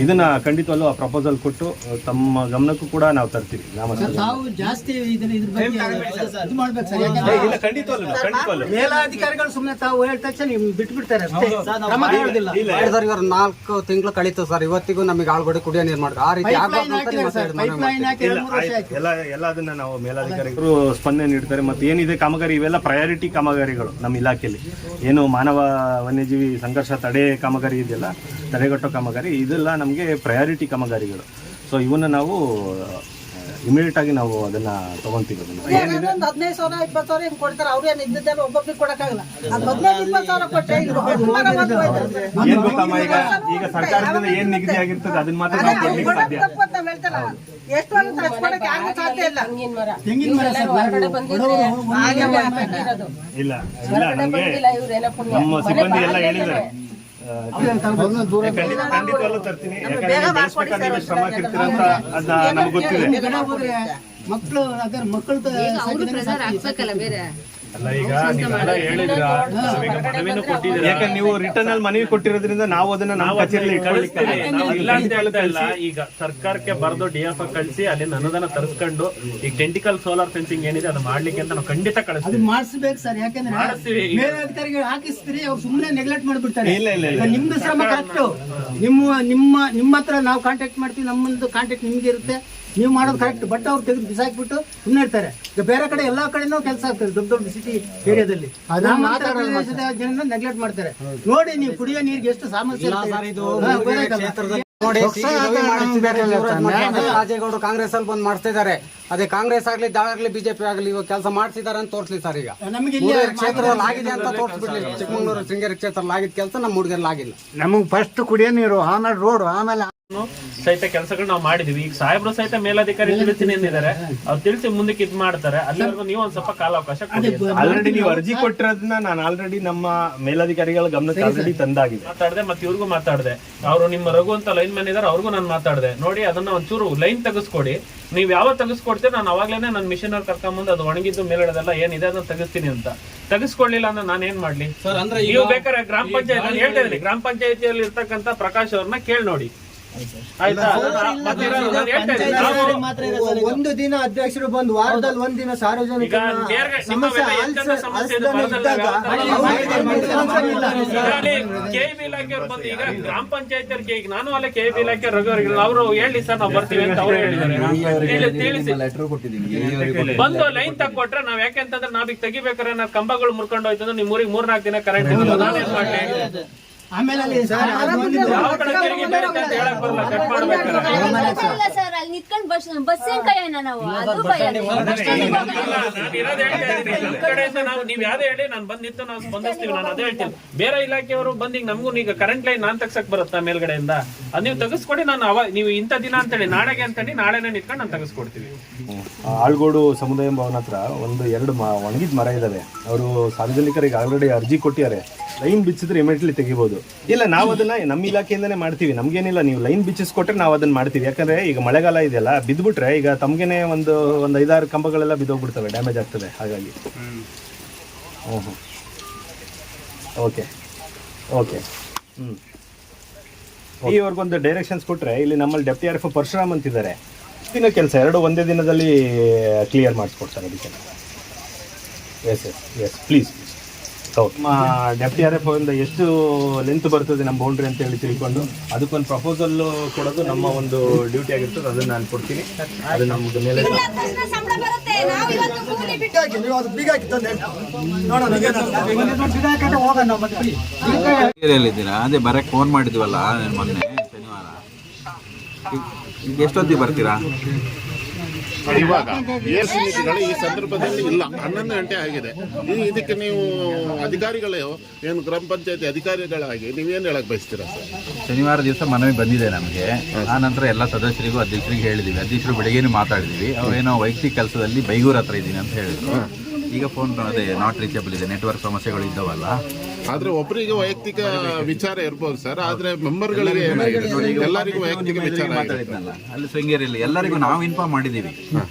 Speaker 6: ಇದನ್ನು ಖಂಡಿತವಲ್ಲೂ ಆ ಪ್ರಪೋಸಲ್ ಕೊಟ್ಟು ತಮ್ಮ ಗಮನಕ್ಕೂ ಕೂಡ ನಾವು ತರ್ತೀವಿ.
Speaker 4: ಮೇಲಾಧಿಕಾರಿಗಳು ಸುಮ್ಮನೆ ತಾವು ಹೇಳಿದ ತಕ್ಷಣ ಬಿಟ್ಬಿಡ್ತಾರೆ.
Speaker 1: 4 ತಿಂಗಳು ಕಳೀತು ಸರ್, ಇವತ್ತಿಗೂ ನಮಗೆ ಆಳ್ಗಡೆ ಕುಡಿಯೋ ನೀರು ಮಾಡ್ತಾರೆ. ಆ ರೀತಿ
Speaker 6: ಎಲ್ಲ ಅದನ್ನ ನಾವು ಮೇಲಾಧಿಕಾರಿಗಳು ಸ್ಪಂದನೆ ನೀಡ್ತಾರೆ. ಮತ್ತೆ ಏನಿದೆ ಕಾಮಗಾರಿ, ಇವೆಲ್ಲ ಪ್ರಯಾರಿಟಿ ಕಾಮಗಾರಿಗಳು ನಮ್ಮ ಇಲಾಖೆಯಲ್ಲಿ. ಏನು ಮಾನವ ವನ್ಯಜೀವಿ ಸಂಘರ್ಷ ತಡೆ ಕಾಮಗಾರಿ ಇದೆಯಲ್ಲ, ತಡೆಗಟ್ಟೋ ಕಾಮಗಾರಿ, ಇದೆಲ್ಲ ನಮಗೆ ಪ್ರಯಾರಿಟಿ ಕಾಮಗಾರಿಗಳು. ಸೊ ಇವನ್ನ ನಾವು ಇಮಿಡಿಯೇಟ್ ಆಗಿ ನಾವು ಅದನ್ನ ತಗೊಂತೀವಿ. ಅದನ್ನ
Speaker 8: 15,000 20,000 ಹಿಂಗ್ ಕೊಡ್ತಾರೆ. ಅವ್ರೇನ್ ಇದ್ದದ್ದೆಲ್ಲ ಒಬ್ಬೊಬ್ರಿಗೆ ಕೊಡಕ್ಕಾಗಲ್ಲ. 15,000 ಕೊಟ್ಟರೆ
Speaker 6: ಏನ್ ಗೊತ್ತಮ್ಮ, ಈಗ ಸರ್ಕಾರದಿಂದ ಏನ್ ನಿಗದಿ ಆಗಿರ್ತದೆ ಅದನ್ನ ಮಾತ್ರ ನಾವು ಕೊಡ್ಲಿಕ್ಕೆ ಸಾಧ್ಯ.
Speaker 8: ಎಷ್ಟು ಕೊಡಕ್ಕೆ ಯಾರಿಗೂ ಸಾಧ್ಯ ಇಲ್ಲ.
Speaker 6: ಇಲ್ಲ ನಮ್ಗೆ ನಮ್ಮ ಸಿಬ್ಬಂದಿ ಎಲ್ಲ ಹೇಳಿದ್ದಾರೆ, ಖಂಡಿತವಲ್ಲೂ ತರ್ತೀನಿ. ಯಾಕಂದ್ರೆ ಬೆಳೆಸ್ಬೇಕಾದ್ರೆ ನೀವು ಶ್ರಮ ಹಾಕಿರ್ತೀರಂತ ಅದನ್ನ ನಮ್ಗೆ ಗೊತ್ತಿದೆ.
Speaker 4: ಮಕ್ಕಳು
Speaker 5: ಹಾಕ್ಬೇಕಲ್ಲ ಬೇರೆ
Speaker 6: ಅಲ್ಲ ಈಗ ನೀವೆಲ್ಲ ಹೇಳಿದ್ರ ಮನವಿನೂ ಕೊಟ್ಟಿದ್ದೀರಾ. ಯಾಕಂದ್ರೆ ನೀವು ರಿಟರ್ನ್ ಅಲ್ಲಿ ಮನವಿ ಕೊಟ್ಟಿರೋದ್ರಿಂದ ನಾವು ಅದನ್ನ ನಾವು ಕಚೇರಿಯಲ್ಲಿ
Speaker 3: ಕಳಿಸ್ತೀವಿ. ನಾವು ಇಲ್ಲ ಅಂತ ಹೇಳ್ತಾ ಇಲ್ಲ. ಈಗ ಸರ್ಕಾರಕ್ಕೆ ಬರೆದು DF ಕಳಿಸಿ ಅಲ್ಲಿ ಅನುದಾನ ತರಿಸ್ಕೊಂಡು ಈಗ ಟೆಂಟಿಕಲ್ ಸೋಲಾರ್ ಫೆನ್ಸಿಂಗ್ ಏನಿದೆ ಅದು ಮಾಡ್ಲಿಕ್ಕೆ ಅಂತ ನಾವು ಖಂಡಿತ ಕಳಿಸ್ತೀವಿ.
Speaker 4: ಮಾಡಿಸ್ಬೇಕು ಸರ್, ಯಾಕಂದ್ರೆ
Speaker 3: ಮಾಡಿಸ್ತೀವಿ.
Speaker 4: ಮೇಲಾಧಿಕಾರಿಗಳು ಹಾಕಿಸ್ತೀರಿ, ಅವ್ರು ಸುಮ್ಮನೆ ನೆಗ್ಲೆಕ್ಟ್ ಮಾಡ್ಬಿಡ್ತಾರೆ.
Speaker 6: ಇಲ್ಲ, ಇಲ್ಲ, ಇಲ್ಲ.
Speaker 4: ನಿಮ್ದು ಶ್ರಮ ಕರೆಕ್ಟ್. ನಿಮ್ಮ ಹತ್ರ ನಾವು ಕಾಂಟ್ಯಾಕ್ಟ್ ಮಾಡ್ತೀವಿ, ನಮ್ಮದು ಕಾಂಟ್ಯಾಕ್ಟ್ ನಿಮ್ಗೆ ಇರುತ್ತೆ, ನೀವು ಮಾಡೋದು ಕರೆಕ್ಟ್. ಬಟ್ ಅವ್ರು ತೆಗೆದು ಬಿಸಾಕ್ಬಿಟ್ಟು ಸುಮ್ಮನೆ ಇರ್ತಾರೆ. ಈಗ ಬೇರೆ ಕಡೆ ಎಲ್ಲಾ ಕಡೆನೂ ಕೆಲಸ ಆಗ್ತದೆ, ದೊಡ್ಡ ದೊಡ್ಡ ಸಿಟಿ ಏರಿಯಾದಲ್ಲಿ ಜನ ನೆಗ್ಲೆಕ್ಟ್ ಮಾಡ್ತಾರೆ. ನೋಡಿ, ನೀವು ಕುಡಿಯೋ ನೀರಿಗೆ ಎಷ್ಟು ಸಮಸ್ಯೆ
Speaker 1: ನೋಡಿ. ರಾಜೇಗೌಡರು ಕಾಂಗ್ರೆಸ್ ಅಲ್ಲಿ ಬಂದು ಮಾಡ್ತಾ ಇದಾರೆ. ಅದೇ ಕಾಂಗ್ರೆಸ್ ಆಗ್ಲಿ ದಾಳಾಗ್ಲಿ ಬಿಜೆಪಿ ಆಗ್ಲಿ ಇವಾಗ ಕೆಲಸ ಮಾಡ್ತಿದಾರೆ ಅಂತ ತೋರಿಸ್ಲಿ ಸರ್. ಈಗ
Speaker 4: ನಮಗೆ
Speaker 1: ಕ್ಷೇತ್ರದಲ್ಲಿ ಆಗಿದೆ ಅಂತ ತೋರಿಸ್ಬಿಡ್ಲಿ. ಚಿಕ್ಕಮಗಳೂರು ಶೃಂಗೇರಿ ಕ್ಷೇತ್ರದಲ್ಲಿ ಆಗಿದ್ದ ಕೆಲಸ ನಮ್ಮ ಹುಡುಗರಲ್ಲಿ ಆಗಿಲ್ಲ.
Speaker 4: ನಮಗೆ ಫಸ್ಟ್ ಕುಡಿಯೋ ನೀರು, ಆಮೇಲೆ ರೋಡ್, ಆಮೇಲೆ
Speaker 3: ಸಹಿತ ಕೆಲಸಗಳು ನಾವು ಮಾಡಿದೀವಿ. ಈಗ ಸಾಹೇಬ್ರು ಸಹಿತ ಮೇಲಾಧಿಕಾರಿ ತಿಳಿಸ್ತೀನಿ ಅಂದಿದ್ದಾರೆ. ಅವ್ರು ತಿಳಿಸಿ ಮುಂದಕ್ಕೆ ಇದ್ ಮಾಡ್ತಾರೆ. ಅಲ್ಲಿವರೆಗೂ ನೀವು ಒಂದ್ ಸ್ವಲ್ಪ ಕಾಲಾವಕಾಶ ಕೊಡಿ.
Speaker 6: ಆಲ್ರೆಡಿ ನೀವು ಅರ್ಜಿ ಕೊಟ್ಟಿರೋದನ್ನ ನಾನು ಆಲ್ರೆಡಿ ನಮ್ಮ ಮೇಲಧಿಕಾರಿಗಳ ಗಮನಕ್ಕೆ ಆಲ್ರೆಡಿ ತಂದಾಗಿದೆ.
Speaker 3: ಮಾತಾಡಿದೆ, ಮತ್ತೆ ಇವ್ರಿಗೂ ಮಾತಾಡಿದೆ. ಅವರು ನಿಮ್ಮ ರಘು ಅಂತ ಲೈನ್ ಮ್ಯಾನ್ ಇದಾರೆ, ಅವ್ರಿಗೂ ನಾನು ಮಾತಾಡಿದೆ. ನೋಡಿ, ಅದನ್ನ ಒಂಚೂರು ಲೈನ್ ತೆಗೆಸ್ಕೊಡಿ. ನೀವು ಯಾವಾಗ ತೆಗೆಸ್ಕೊಡ್ತೀರಿ ನಾನು ಅವಾಗ್ಲೇನೆ ನನ್ನ ಮಿಷನ್ ಅವ್ರು ಕರ್ಕೊಂಬಂದು ಅದು ಒಣಗಿದ್ದು ಮೇಲೆಡದೆಲ್ಲ ಏನಿದೆ ಅದನ್ನ ತೆಗಿಸ್ತೀನಿ ಅಂತ. ತೆಗೆಸ್ಕೊಡ್ಲಿಲ್ಲ ಅಂದ್ರೆ ನಾನು ಏನ್ ಮಾಡ್ಲಿ ಸರ್? ಅಂದ್ರೆ ನೀವು ಬೇಕಾದ್ರೆ ಗ್ರಾಮ ಪಂಚಾಯತ್ ನಾನು ಹೇಳ್ತಾ ಇದ್ದೀನಿ, ಗ್ರಾಮ ಪಂಚಾಯತಿಯಲ್ಲಿ ಇರ್ತಕ್ಕಂಥ ಪ್ರಕಾಶ್ ಅವ್ರನ್ನ ಕೇಳಿ ನೋಡಿ, ಆಯ್ತಾ?
Speaker 4: ಒಂದು ದಿನ ಅಧ್ಯಕ್ಷರು ಬಂದು ವಾರದಲ್ಲಿ ಒಂದಿನ ಸಾರ್ವಜನಿಕ
Speaker 3: ಕೆಇಬಿ ಇಲಾಖೆಯವ್ರು ಬಂದು ಈಗ ಗ್ರಾಮ ಪಂಚಾಯತ್ ಈಗ ನಾನು ಅಲ್ಲೇ ಕೆಇಬಿ ಇಲಾಖೆ ರಘುವರಿಗೆ ಅವರು ಹೇಳಿ ಸರ್ ನಾವು ಬರ್ತೀವಿ ಅಂತ ಅವ್ರು ಹೇಳಿದ್ದಾರೆ. ತಿಳಿಸಿ ಬಂದು ಲೈನ್ ತಕ್ಕೊಟ್ರೆ ನಾವ್ ಯಾಕೆಂತಂದ್ರೆ ನಾವೀಗ ತೆಗಿಬೇಕಾದ್ರೆ ನಾವು ಕಂಬಗಳು ಮುರ್ಕೊಂಡು ಹೋಯ್ತಂದ್ರೆ ನಿಮ್ ಊರಿಗೆ 3-4 ದಿನ ಕರೆಂಟ್ ಇಲ್ಲ. ನಾನೇನ್ ಮಾಡ್ಲಿ?
Speaker 4: ಆಮೇಲೆ
Speaker 5: ಸರ್ ಅಲ್ಲಿ ನಿಂತ್ಕೊಂಡು ಬಸ್ ಕೈಯನ ನಾವು ಅದು ಭಯ.
Speaker 3: ನೀವ್ ಯಾವ್ದೇ ಹೇಳಿ ನಾನು ಬಂದ್ ನಿಂತು ನಾವು ಸ್ಪಂದಿಸ್ತೀವಿ. ನಾನು ಅದೇ ಹೇಳ್ತೀನಿ. ಬೇರೆ ಇಲಾಖೆಯವರು ಬಂದ್ ಈಗ ನಮಗೂ ಈಗ ಕರೆಂಟ್ ಲೈನ್ ನಾನ್ ತಗ್ಸಕ್ ಬರುತ್ತಾ ಮೇಲ್ಗಡೆಯಿಂದ? ಅದ್ ನೀವು ತೆಗೆಸ್ಕೊಡಿ. ನಾನು ನೀವು ಇಂಥ ದಿನ ಅಂತೇಳಿ ನಾಳೆಗೆ ಅಂತೇಳಿ ನಾಳೆನೆ ನಿಂತ್ಕೊಂಡು ನಾನು ತೆಗೆಸ್ಕೊಡ್ತೀವಿ.
Speaker 6: ಆಳ್ಗೋಡು ಸಮುದಾಯ ಭವನ ಹತ್ರ 1-2 ಒಣಗಿದ ಮರ ಇದಾವೆ. ಅವರು ಸಾರ್ವಜನಿಕರಿಗೆ ಆಲ್ರೆಡಿ ಅರ್ಜಿ ಕೊಟ್ಟಿದ್ದಾರೆ. ಲೈನ್ ಬಿಚ್ಚಿದ್ರೆ ಇಮಿಡಿಯೇಟ್ಲಿ ತೆಗಿಬಹುದು. ಇಲ್ಲ, ನಾವು ಅದನ್ನ ನಮ್ಮ ಇಲಾಖೆಯಿಂದಾನೇ ಮಾಡ್ತೀವಿ. ನಮ್ಗೇನಿಲ್ಲ, ನೀವು ಲೈನ್ ಬಿಚ್ಚಿಸ್ಕೊಟ್ರೆ ನಾವು ಅದನ್ನ ಮಾಡ್ತೀವಿ. ಯಾಕಂದ್ರೆ ಈಗ ಮಳೆಗಾಲ ಇದೆಯಲ್ಲ, ಬಿದ್ದುಬಿಟ್ರೆ ಈಗ ತಮ್ಗೇನೆ ಒಂದು 5-6 ಕಂಬಗಳೆಲ್ಲ ಬಿದ್ದೋಗ್ಬಿಡ್ತವೆ, ಡ್ಯಾಮೇಜ್ ಆಗ್ತದೆ. ಹಾಗಾಗಿ ಓಕೆ ಓಕೆ ಈವರೆಗೊಂದು ಡೈರೆಕ್ಷನ್ಸ್ ಕೊಟ್ರೆ, ಇಲ್ಲಿ ನಮ್ಮಲ್ಲಿ ಡೆಪ್ಟಿ RF ಪರಶುರಾಮ್ ಅಂತಿದ್ದಾರೆ. ದಿನ ಕೆಲಸ 2 ಒಂದೇ ದಿನದಲ್ಲಿ ಕ್ಲಿಯರ್ ಮಾಡಿಸ್ಕೊಡ್ತಾರೆ. ಅದಕ್ಕೆ ಎಸ್ ಎಸ್ ಎಸ್ ಪ್ಲೀಸ್. ನಮ್ಮ ಡೆಪ್ಟಿ RF ಇಂದ ಎಷ್ಟು ಲೆಂತ್ ಬರ್ತದೆ ನಮ್ಮ ಬೌಂಡ್ರಿ ಅಂತ ಹೇಳಿ ತಿಳ್ಕೊಂಡು ಅದಕ್ಕೊಂದು ಪ್ರಪೋಸಲ್ ಕೊಡೋದು ನಮ್ಮ ಒಂದು ಡ್ಯೂಟಿ ಆಗಿರ್ತದೆ. ಅದನ್ನ ನಾನು ಕೊಡ್ತೀನಿ. ಅದು ನಮ್ದು ಮೇಲೆ
Speaker 9: ಇದ್ದೀರಾ? ಅದೇ ಬರಕ್ಕೆ ಫೋನ್ ಮಾಡಿದ್ವಲ್ಲ ಮೊನ್ನೆ ಶನಿವಾರ. ಈಗ ಎಷ್ಟೊತ್ತಿಗೆ ಬರ್ತೀರಾ?
Speaker 10: ಇವಾಗ ಏರ್ಸ್ ನೀತಿಗಳು ಈ ಸಂದರ್ಭದಲ್ಲಿ ಇಲ್ಲ. 11 ಗಂಟೆ ಆಗಿದೆ. ಇದಕ್ಕೆ ನೀವು ಅಧಿಕಾರಿಗಳು ಏನು ಗ್ರಾಮ ಪಂಚಾಯತಿ ಅಧಿಕಾರಿಗಳಾಗಿ ನೀವೇನು ಹೇಳಕ್ ಬಯಸ್ತೀರಾ ಸರ್?
Speaker 9: ಶನಿವಾರ ದಿವಸ ಮನವಿ ಬಂದಿದೆ ನಮಗೆ. ಆ ನಂತರ ಎಲ್ಲ ಸದಸ್ಯರಿಗೂ ಅಧ್ಯಕ್ಷರಿಗೆ ಹೇಳಿದ್ದೀವಿ. ಅಧ್ಯಕ್ಷರು ಬೆಳಿಗ್ಗೆನೇ ಮಾತಾಡಿದ್ದೀವಿ. ಅವರೇನೋ ವೈಯಕ್ತಿಕ ಕೆಲಸದಲ್ಲಿ ಬೈಗೂರು ಹತ್ರ ಇದ್ದೀನಿ ಅಂತ ಹೇಳಿದ್ರು. ಈಗ ಫೋನ್ ಅದೇ ನಾಟ್ ರೀಚಬಲ್ ಇದೆ, ನೆಟ್ವರ್ಕ್ ಸಮಸ್ಯೆಗಳು ಇದ್ದಾವಲ್ಲ.
Speaker 10: ಆದ್ರೆ ಒಬ್ಬರಿಗೆ ವೈಯಕ್ತಿಕ ವಿಚಾರ ಇರ್ಬೋದು ಸರ್, ಆದ್ರೆ ಮೆಂಬರ್ಗಳಿಗೆ ಎಲ್ಲರಿಗೂ ವೈಯಕ್ತಿಕ ವಿಚಾರ
Speaker 9: ಮಾತಾಡಿದ್ನಲ್ಲ ಅಲ್ಲಿ ಶೃಂಗೇರಿಯಲ್ಲಿ ಎಲ್ಲರಿಗೂ ನಾವು ಇನ್ಫಾರ್ಮ್ ಮಾಡಿದೀವಿ.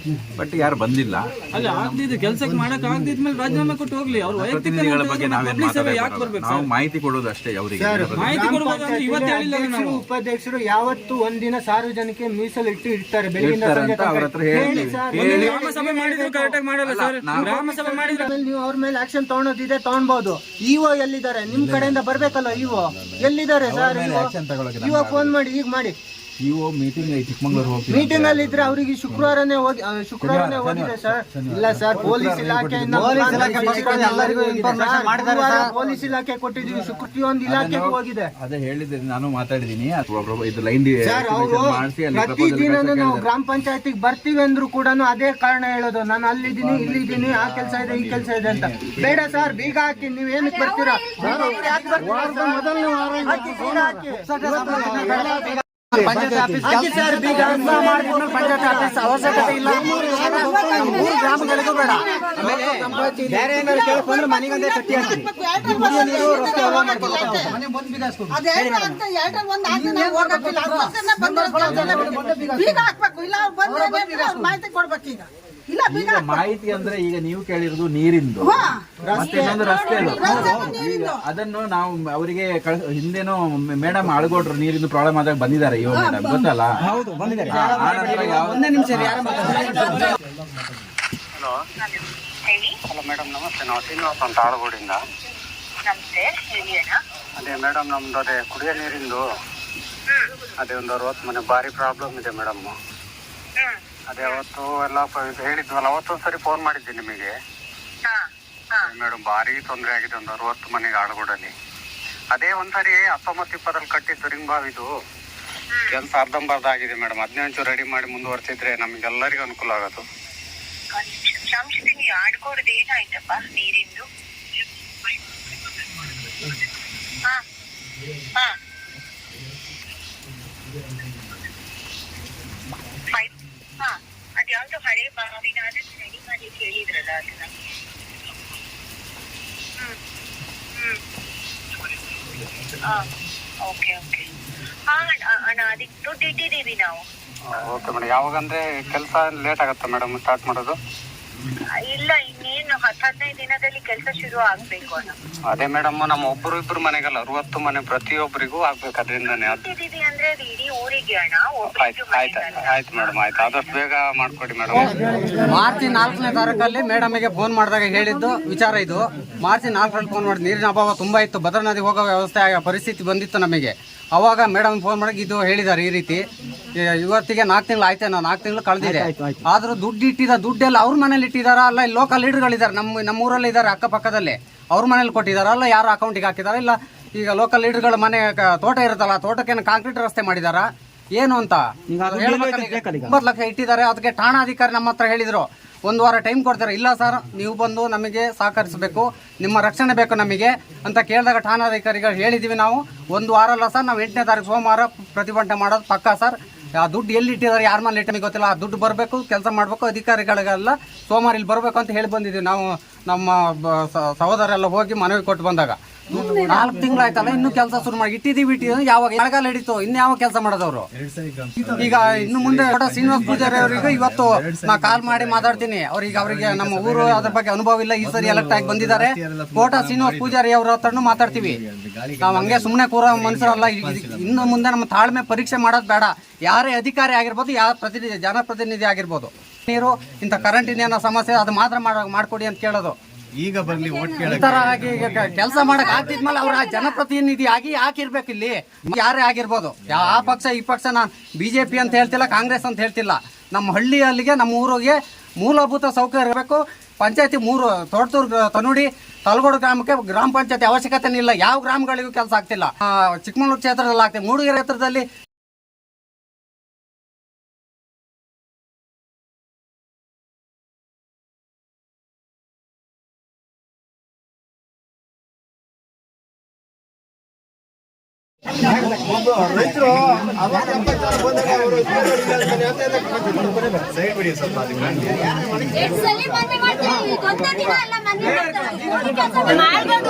Speaker 9: ಬಟ್ ಯಾರು ಬಂದಿಲ್ಲ.
Speaker 3: ಕೆಲಸಕ್ಕೆ ಮಾಡಕ್ ಆಗದಿದ್ಮೇಲೆ ರಾಜೀನಾಮೆ ಕೊಟ್ಟು ಹೋಗ್ಲಿ. ಅವ್ರ
Speaker 9: ಪ್ರತಿನಿಧಿಗಳ ಬಗ್ಗೆ ನಾವೇನು ಮಾತಾಡಬೇಕು? ನಾವು ಮಾಹಿತಿ ಕೊಡೋದು ಅಷ್ಟೇ ಅವರಿಗೆ.
Speaker 4: ಉಪಾಧ್ಯಕ್ಷರು ಯಾವತ್ತು ಒಂದಿನ ಸಾರ್ವಜನಿಕ ಮೀಸಲಿಟ್ಟು ಇರ್ತಾರೆ. ಬೆಳಗಿನ
Speaker 9: ಅವ್ರ ಹತ್ರ ಹೇಳಿ
Speaker 4: ನೀವು ಅವ್ರ ಮೇಲೆ ಆಕ್ಷನ್ ತಗೊಳೋದಿದೆ, ತಗೊಳ್ಬಹುದು. ಇಒ ಎಲ್ಲಿದ್ದಾರೆ? ನಿಮ್ ಕಡೆಯಿಂದ ಬರ್ಬೇಕಲ್ಲ. ಇಒ ಎಲ್ಲಿದ್ದಾರೆ ಸರ್? ಇಒ ಫೋನ್ ಮಾಡಿ, ಈಗ ಮಾಡಿ.
Speaker 9: ಇಒ ಮೀಟಿಂಗ್ ಚಿಕ್ಕಮಂಗ್ಳೂರು ಹೋಗಿ
Speaker 4: ಮೀಟಿಂಗ್ ಅಲ್ಲಿ ಇದ್ರೆ ಅವರಿಗೆ ಶುಕ್ರವಾರನೇ ಹೋಗಿದೆ ಸರ್. ಇಲ್ಲ ಸರ್, ಪೊಲೀಸ್ ಇಲಾಖೆಯಿಂದ ಪೊಲೀಸ್ ಇಲಾಖೆ ಕೊಟ್ಟಿದ್ದೀವಿ. ಪ್ರತಿಯೊಂದು ಇಲಾಖೆಗೂ ಹೋಗಿದೆ.
Speaker 9: ಅದೇ ಹೇಳಿದ್ರೆ ನಾನು ಮಾತಾಡಿದೀನಿ. ಇದು ಲೈನ್
Speaker 4: ಪ್ರತಿದಿನ ನಾವು ಗ್ರಾಮ ಪಂಚಾಯತಿಗೆ ಬರ್ತೀವಿ ಅಂದ್ರು ಕೂಡ ಅದೇ ಕಾರಣ ಹೇಳೋದು, ನಾನು ಅಲ್ಲಿದ್ದೀನಿ, ಇಲ್ಲಿದ್ದೀನಿ, ಆ ಕೆಲಸ ಇದೆ, ಈ ಕೆಲಸ ಇದೆ ಅಂತ. ಬೇಡ ಸರ್, ಬೀಗ ಹಾಕಿ. ನೀವ್ ಏನಕ್ಕೆ ಬರ್ತೀರಾ? ಮೊದಲನೇ ವಾರ ಪಂಚಾಯತ್ ಆಫೀಸ್ ಅವಶ್ಯಕತೆ ಇಲ್ಲ. 3 ಗ್ರಾಮಗಳಿಗೂ ಬೇಡ. ಬೇರೆ ಏನಾದ್ರು ಕೇಳ್ಕೊಂಡ್ರೆ ಮನೆಗಂದೇ ಕಟ್ಟಿ ಹಾಕ್ತೀವಿ.
Speaker 8: ಮಾಹಿತಿ ಕೊಡ್ಬೇಕು. ಈಗ ಇಲ್ಲ ಬೀಗ
Speaker 9: ಈಗ ಮಾಹಿತಿ ಅಂದ್ರೆ ಈಗ ನೀವು ಕೇಳಿರೋದು ನೀರಿಂದು, ಮತ್ತೆ ಇನ್ನೊಂದು ರಸ್ತೆ ಈಗ ಅದನ್ನು ನಾವು ಅವರಿಗೆ ಹಿಂದೇನೋ ಮೇಡಮ್ ಅಳಗೋಡ್ರು ನೀರಿಂದು ಪ್ರಾಬ್ಲಮ್ ಆದಾಗ ಬಂದಿದ್ದಾರೆ ಇವ ಮೇಡಮ್, ಗೊತ್ತಲ್ಲ?
Speaker 1: ಹಲೋ ಮೇಡಮ್ ನಮಸ್ತೆ. ನಾವು ಶ್ರೀನಿವಾಸ್ ಅಂತ ಆಳಗೋಡಿಂದ.
Speaker 11: ನಮಸ್ತೆ, ಹೇಳಿ ಅಣ್ಣ.
Speaker 1: ಅದೇ ಮೇಡಮ್ ನಮ್ದು ಅದೇ ಕುಡಿಯೋ ನೀರಿಂದು ಅದೇ ಒಂದು 60 ಮನೆ ಭಾರಿ ಪ್ರಾಬ್ಲಮ್ ಇದೆ ಮೇಡಮ್. ಅದೇ ಅವತ್ತು ಎಲ್ಲ ಹೇಳಿದ್ವಲ್ಲ, ಅವತ್ತೊಂದ್ಸರಿ ಫೋನ್ ಮಾಡಿದ್ದೆ ನಿಮಗೆ ಮೇಡಮ್. ಭಾರಿ ತೊಂದರೆ ಆಗಿದೆ ಒಂದು 60 ಮನೆಗೆ ಆಳಗೋಡಲ್ಲಿ. ಅದೇ ಒಂದ್ಸರಿ 19-20 ಕಟ್ಟಿದ್ದು ರಿಂಗ್ ಬಾವಿದು ಕೆಲಸ ಅರ್ಧಂಬರ್ಧ ಆಗಿದೆ ಮೇಡಮ್. 15 ರೆಡಿ ಮಾಡಿ ಮುಂದುವರ್ಸಿದ್ರೆ ನಮಗೆಲ್ಲರಿಗೂ ಅನುಕೂಲ ಆಗೋದು.
Speaker 11: ಆಡ್ಕೋಡ್ದು ಏನಾಯ್ತಪ್ಪ ನೀರಿಂದು? ಅದ್ಯಾವ್ದು ಹಳೆ ಬಾವಿನ ರೆಡಿ ಮಾಡಿ ಕೇಳಿದ್ರಲ್ಲ ಅದನ್ನ. Okay okay. ಅಣ್ಣ ಅದಕ್ಕೆ ದುಡ್ಡು ಇಟ್ಟಿದ್ದೀವಿ ನಾವು.
Speaker 1: Okay madam. ಯಾವಾಗಂದ್ರೆ ಕೆಲಸ ಲೇಟ್ ಆಗುತ್ತೆ ಮೇಡಮ್ ಸ್ಟಾರ್ಟ್ ಮಾಡೋದು?
Speaker 11: ಇಲ್ಲ, ಇನ್ನೇನು 10-15 ದಿನದಲ್ಲಿ ಕೆಲಸ ಶುರು ಆಗ್ಬೇಕು ಅಣ್ಣ.
Speaker 1: ಅದೇ ಮೇಡಮ್, ನಮ್ಮ ಒಬ್ಬರು ಇಬ್ಬರು ಮನೆಗಲ್ಲ, 60 ಮನೆ ಪ್ರತಿಯೊಬ್ಬರಿಗೂ ಆಗ್ಬೇಕು. ಅದರಿಂದಾನೆ
Speaker 11: ಅಂದ್ರೆ ಅದು ಇಡೀ ಊರಿಗೆ ಅಣ್ಣ.
Speaker 1: ಆಯ್ತು ಮೇಡಮ್, ಆಯ್ತು. ಆದಷ್ಟು ಬೇಗ ಮಾಡ್ಕೊಡಿ ಮೇಡಮ್.
Speaker 12: ಮಾರ್ಚ್ 4ನೇ ತಾರೀಕಲ್ಲಿ ಮೇಡಮ್ಗೆ ಫೋನ್ ಮಾಡಿದಾಗ ಹೇಳಿದ್ದು ವಿಚಾರ ಇದು. ಮಾರ್ಚ್ 4ರಲ್ಲಿ ಫೋನ್ ಮಾಡಿ ನೀರಿನ ಅಭಾವ ತುಂಬಾ ಇತ್ತು, ಭದ್ರಾ ನದಿ ಹೋಗೋ ವ್ಯವಸ್ಥೆ ಪರಿಸ್ಥಿತಿ ಬಂದಿತ್ತು ನಮಗೆ. ಅವಾಗ ಮೇಡಮ್ ಫೋನ್ ಮಾಡಿ ಇದು ಹೇಳಿದ್ದಾರೆ ಈ ರೀತಿ. ಇವತ್ತಿಗೆ 4 ತಿಂಗಳು ಆಯ್ತೇನೋ, 4 ತಿಂಗಳು ಕಳೆದಿದೆ. ಆದ್ರೂ ದುಡ್ಡೆಲ್ಲ ಅವ್ರ ಮನೇಲಿ ಇಟ್ಟಿದಾರ ಅಲ್ಲ, ಇಲ್ಲಿ ಲೋಕಲ್ ಲೀಡರ್ಗಳಿದ್ದಾರೆ, ನಮ್ಮೂರಲ್ಲಿ ಇದ್ದಾರೆ ಅಕ್ಕಪಕ್ಕದಲ್ಲಿ, ಅವ್ರ ಮನೇಲಿ ಕೊಟ್ಟಿದಾರ ಅಲ್ಲ, ಯಾರು ಅಕೌಂಟಿಗೆ ಹಾಕಿದಾರ ಇಲ್ಲ. ಈಗ ಲೋಕಲ್ ಲೀಡರ್ಗಳ ಮನೆ ತೋಟ ಇರುತ್ತಲ್ಲ, ತೋಟಕ್ಕೆ ಕಾಂಕ್ರೀಟ್ ರಸ್ತೆ ಮಾಡಿದಾರ ಏನು ಅಂತ 9 ಲಕ್ಷ ಇಟ್ಟಿದ್ದಾರೆ. ಅದಕ್ಕೆ ಠಾಣಾಧಿಕಾರಿ ನಮ್ಮ ಹತ್ರ ಹೇಳಿದ್ರು 1 ವಾರ ಟೈಮ್ ಕೊಡ್ತಾರೆ. ಇಲ್ಲ ಸರ್, ನೀವು ಬಂದು ನಮಗೆ ಸಹಕರಿಸಬೇಕು, ನಿಮ್ಮ ರಕ್ಷಣೆ ಬೇಕು ನಮಗೆ ಅಂತ ಕೇಳಿದಾಗ ಠಾಣಾಧಿಕಾರಿಗಳು ಹೇಳಿದ್ದೀವಿ ನಾವು 1 ವಾರ ಅಲ್ಲ ಸರ್, ನಾವು 8ನೇ ತಾರೀಕು ಸೋಮವಾರ ಪ್ರತಿಭಟನೆ ಮಾಡೋದು ಪಕ್ಕಾ ಸರ್. ಆ ದುಡ್ಡು ಎಲ್ಲಿ ಇಟ್ಟಿದ್ದಾರೆ, ಯಾರ ಮೇಲೆ ಇಟ್ಟು ಗೊತ್ತಿಲ್ಲ. ಆ ದುಡ್ಡು ಬರಬೇಕು, ಕೆಲಸ ಮಾಡಬೇಕು, ಅಧಿಕಾರಿಗಳಿಗೆಲ್ಲ ಸೋಮವಾರ ಇಲ್ಲಿ ಬರಬೇಕು ಅಂತ ಹೇಳಿ ಬಂದಿದ್ದೀವಿ ನಾವು. ನಮ್ಮ ಸಹೋದರೆಲ್ಲ ಹೋಗಿ ಮನವಿ ಕೊಟ್ಟು ಬಂದಾಗ 4 ತಿಂಗಳಾಯ್ತಲ್ಲ, ಇನ್ನೂ ಕೆಲಸ ಶುರು ಮಾಡಿ ಇಟ್ಟಿದ್ದೀವಿ. ಯಾವಾಗ ಎಳಗಾಲ ಹಿಡಿತು, ಇನ್ನು ಯಾವ ಕೆಲಸ ಮಾಡೋದವ್ರು? ಈಗ ಇನ್ನು ಮುಂದೆ ಶ್ರೀನಿವಾಸ್ ಪೂಜಾರಿ ಅವರಿಗೆ ಇವತ್ತು ನಾ ಕಾಲ್ ಮಾಡಿ ಮಾತಾಡ್ತೀನಿ. ಅವರಿಗೆ ನಮ್ಮ ಊರು ಅದ್ರ ಬಗ್ಗೆ ಅನುಭವ ಇಲ್ಲ, ಈ ಸರಿ ಎಲೆಕ್ಟ್ ಆಗಿ ಬಂದಿದ್ದಾರೆ. ಕೋಟ ಶ್ರೀನಿವಾಸ್ ಪೂಜಾರಿ ಅವ್ರ ಹತ್ರನೂ ಮಾತಾಡ್ತೀವಿ. ನಾವು ಹಂಗೆ ಸುಮ್ಮನೆ ಕೂರೋ ಮನುಷ್ಯರಲ್ಲ. ಇನ್ನು ಮುಂದೆ ನಮ್ಮ ತಾಳ್ಮೆ ಪರೀಕ್ಷೆ ಮಾಡೋದು ಬೇಡ. ಯಾರೇ ಅಧಿಕಾರಿ ಆಗಿರ್ಬೋದು, ಯಾವ ಜನಪ್ರತಿನಿಧಿ ಆಗಿರ್ಬೋದು, ನೀರು ಇಂಥ ಕರೆಂಟಿನ ಸಮಸ್ಯೆ ಅದು ಮಾತ್ರ ಮಾಡ್ಕೊಡಿ ಅಂತ ಕೇಳೋದು.
Speaker 9: ಈಗ ಬರ್ಲಿ ಓಟ್
Speaker 12: ಈ ತರ ಆಗಿ ಕೆಲಸ ಮಾಡಕ್ ಆಗ್ತಿದ್ಮೇಲೆ ಅವ್ರ ಜನಪ್ರತಿನಿಧಿ ಆಗಿ ಯಾಕಿರ್ಬೇಕು ಇಲ್ಲಿ? ಯಾರೇ ಆಗಿರ್ಬೋದು, ಆ ಪಕ್ಷ ಈ ಪಕ್ಷ, ನಾನು ಬಿಜೆಪಿ ಅಂತ ಹೇಳ್ತಿಲ್ಲ, ಕಾಂಗ್ರೆಸ್ ಅಂತ ಹೇಳ್ತಿಲ್ಲ. ನಮ್ಮ ಹಳ್ಳಿಯಲ್ಲಿಗೆ, ನಮ್ಮ ಊರಿಗೆ ಮೂಲಭೂತ ಸೌಕರ್ಯ ಇರಬೇಕು. ಪಂಚಾಯತಿ 3 ತೋಟದೂರು, ತನುಡಿ, ತಲಗೋಡು ಗ್ರಾಮಕ್ಕೆ ಗ್ರಾಮ ಪಂಚಾಯತಿ ಅವಶ್ಯಕತೆ ಇಲ್ಲ. ಯಾವ ಗ್ರಾಮಗಳಿಗೂ ಕೆಲಸ ಆಗ್ತಿಲ್ಲ. ಚಿಕ್ಕಮಗಳೂರು ಕ್ಷೇತ್ರದಲ್ಲಿ ಆಗ್ತದೆ, ಮೂಡಿಗೆರೆ ಕ್ಷೇತ್ರದಲ್ಲಿ
Speaker 2: ರೈತರು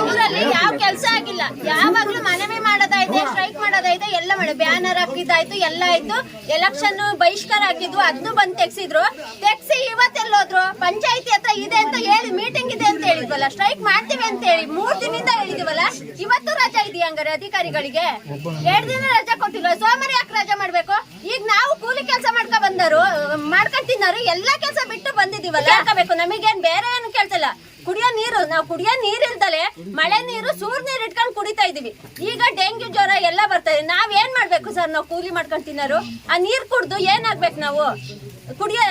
Speaker 5: ಊರಲ್ಲಿ ಯಾವ ಕೆಲಸ ಆಗಿಲ್ಲ. ಯಾವಾಗ್ಲೂ ಮನವಿ ಮಾಡೋದೈತೆ, ಸ್ಟ್ರೈಕ್ ಮಾಡೋದೈತೆ, ಎಲ್ಲ ಮಾಡಿ ಬ್ಯಾನರ್ ಹಾಕಿದ್ದಾಯ್ತು, ಎಲ್ಲ ಆಯ್ತು. ಎಲೆಕ್ಷನ್ ಬಹಿಷ್ಕಾರ ಹಾಕಿದ್ವು, ಅದನ್ನು ಬಂದು ತೆಗ್ಸಿ ಇವತ್ತೆಲ್ಲೋದ್ರು? ಪಂಚಾಯತಿ ಹತ್ರ ಇದೆ ಅಂತ ಹೇಳಿ ಮೀಟಿಂಗ್ ಇದೆ ಅಂತ ಹೇಳಿದ್ವಲ್ಲ, ಸ್ಟ್ರೈಕ್ ಮಾಡ್ತೀವಿ ಅಂತ ಹೇಳಿ 3 ದಿನದಿಂದ ಹೇಳಿದಿವಲ್ಲ. ಇವತ್ತು ರಜಾ ಇದೆಯಾ ಹಂಗಾರೆ ಅಧಿಕಾರಿಗಳಿಗೆ? 2 ದಿನ ರಜಾ ಕೊಟ್ಟಿಲ್ಲ, ಸೋಮವಾರ ಯಾಕೆ ರಜಾ ಮಾಡ್ಬೇಕು? ಈಗ ನಾವು ಕೂಲಿ ಕೆಲಸ ಮಾಡ್ಕೊಂಡ್ ತಿನ್ನೋರು ಎಲ್ಲಾ ಕೆಲಸ ಬಿಟ್ಟು ಬಂದಿದೀವಲ್ಲ, ಹಾಕಬೇಕು. ನಮಗೇನ್ ಬೇರೆ ಏನು ಕೆಲಸ ಇಲ್ಲ. ಕುಡಿಯೋ ನೀರು, ನಾವು ಕುಡಿಯೋ ನೀರ್ ಇಲ್ದಲೆ ಮಳೆ ನೀರು, ಸೂರ್ ನೀರ್ ಇಟ್ಕೊಂಡು ಕುಡಿತಾ ಇದೀವಿ. ಈಗ ಡೆಂಗ್ಯೂ ಜ್ವರ ಎಲ್ಲ ಬರ್ತಾ ಇದೆ. ನಾವ್ ಏನ್ ಮಾಡ್ಬೇಕು ಸರ್? ನಾವು ಕೂಲಿ ಮಾಡ್ಕೊಂಡ್ ತಿನ್ನೋರು ಆ ನೀರ್ ಕುಡ್ದು ಏನಾಗ್ಬೇಕು? ನಾವು ಕುಡಿಯೋ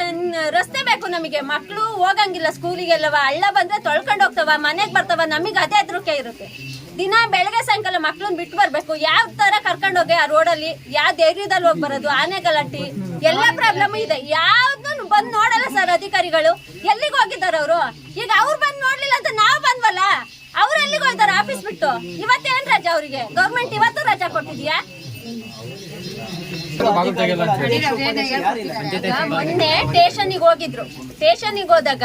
Speaker 5: ರಸ್ತೆ ಬೇಕು ನಮಗೆ. ಮಕ್ಳು ಹೋಗಂಗಿಲ್ಲ ಸ್ಕೂಲಿಗೆಲ್ಲವ, ಹಳ್ಳ ಬಂದ್ರೆ ತೊಳ್ಕೊಂಡ್ ಹೋಗ್ತಾವ, ಮನೆಗ್ ಬರ್ತಾವ. ನಮಗ್ ಅದೇ ಹೆದರಿಕೆ ಇರುತ್ತೆ. ದಿನ ಬೆಳಗ್ಗೆ ಸಾಯಂಕಾಲ ಮಕ್ಳನ್ನ ಬಿಟ್ಟು ಬರ್ಬೇಕು. ಯಾವ ತರ ಕರ್ಕೊಂಡ್ ಹೋಗಿ ಆ ರೋಡಲ್ಲಿ, ಯಾವ ಧೈರ್ಯದಲ್ಲಿ ಹೋಗಿ ಬರೋದು? ಆನೆ ಗಲಾಟಿ ಎಲ್ಲ ಪ್ರಾಬ್ಲಮ್ ಇದೆ. ಯಾವ್ದು ಬಂದ್ ನೋಡಲ್ಲ ಸರ್ ಅಧಿಕಾರಿಗಳು. ಎಲ್ಲಿಗೆ ಹೋಗಿದ್ದಾರೆ ಅವರು? ಈಗ ಅವ್ರು ಬಂದ್ ನೋಡ್ಲಿಲ್ಲ ಅಂತ ನಾವು ಬಂದ್ವಲ್ಲ, ಅವ್ರು ಎಲ್ಲಿಗೆ ಹೋಗಿದ್ದಾರೆ ಆಫೀಸ್ ಬಿಟ್ಟು? ಇವತ್ತೇನ್ ರಜಾ ಅವರಿಗೆ? ಗೌರ್ಮೆಂಟ್ ಇವತ್ತು ರಜಾ ಕೊಟ್ಟಿದ್ಯಾ? ಮೊನ್ನೆ ಸ್ಟೇಷನ್ಗೆ ಹೋಗಿದ್ರು. ಸ್ಟೇಷನ್ಗೆ ಹೋದಾಗ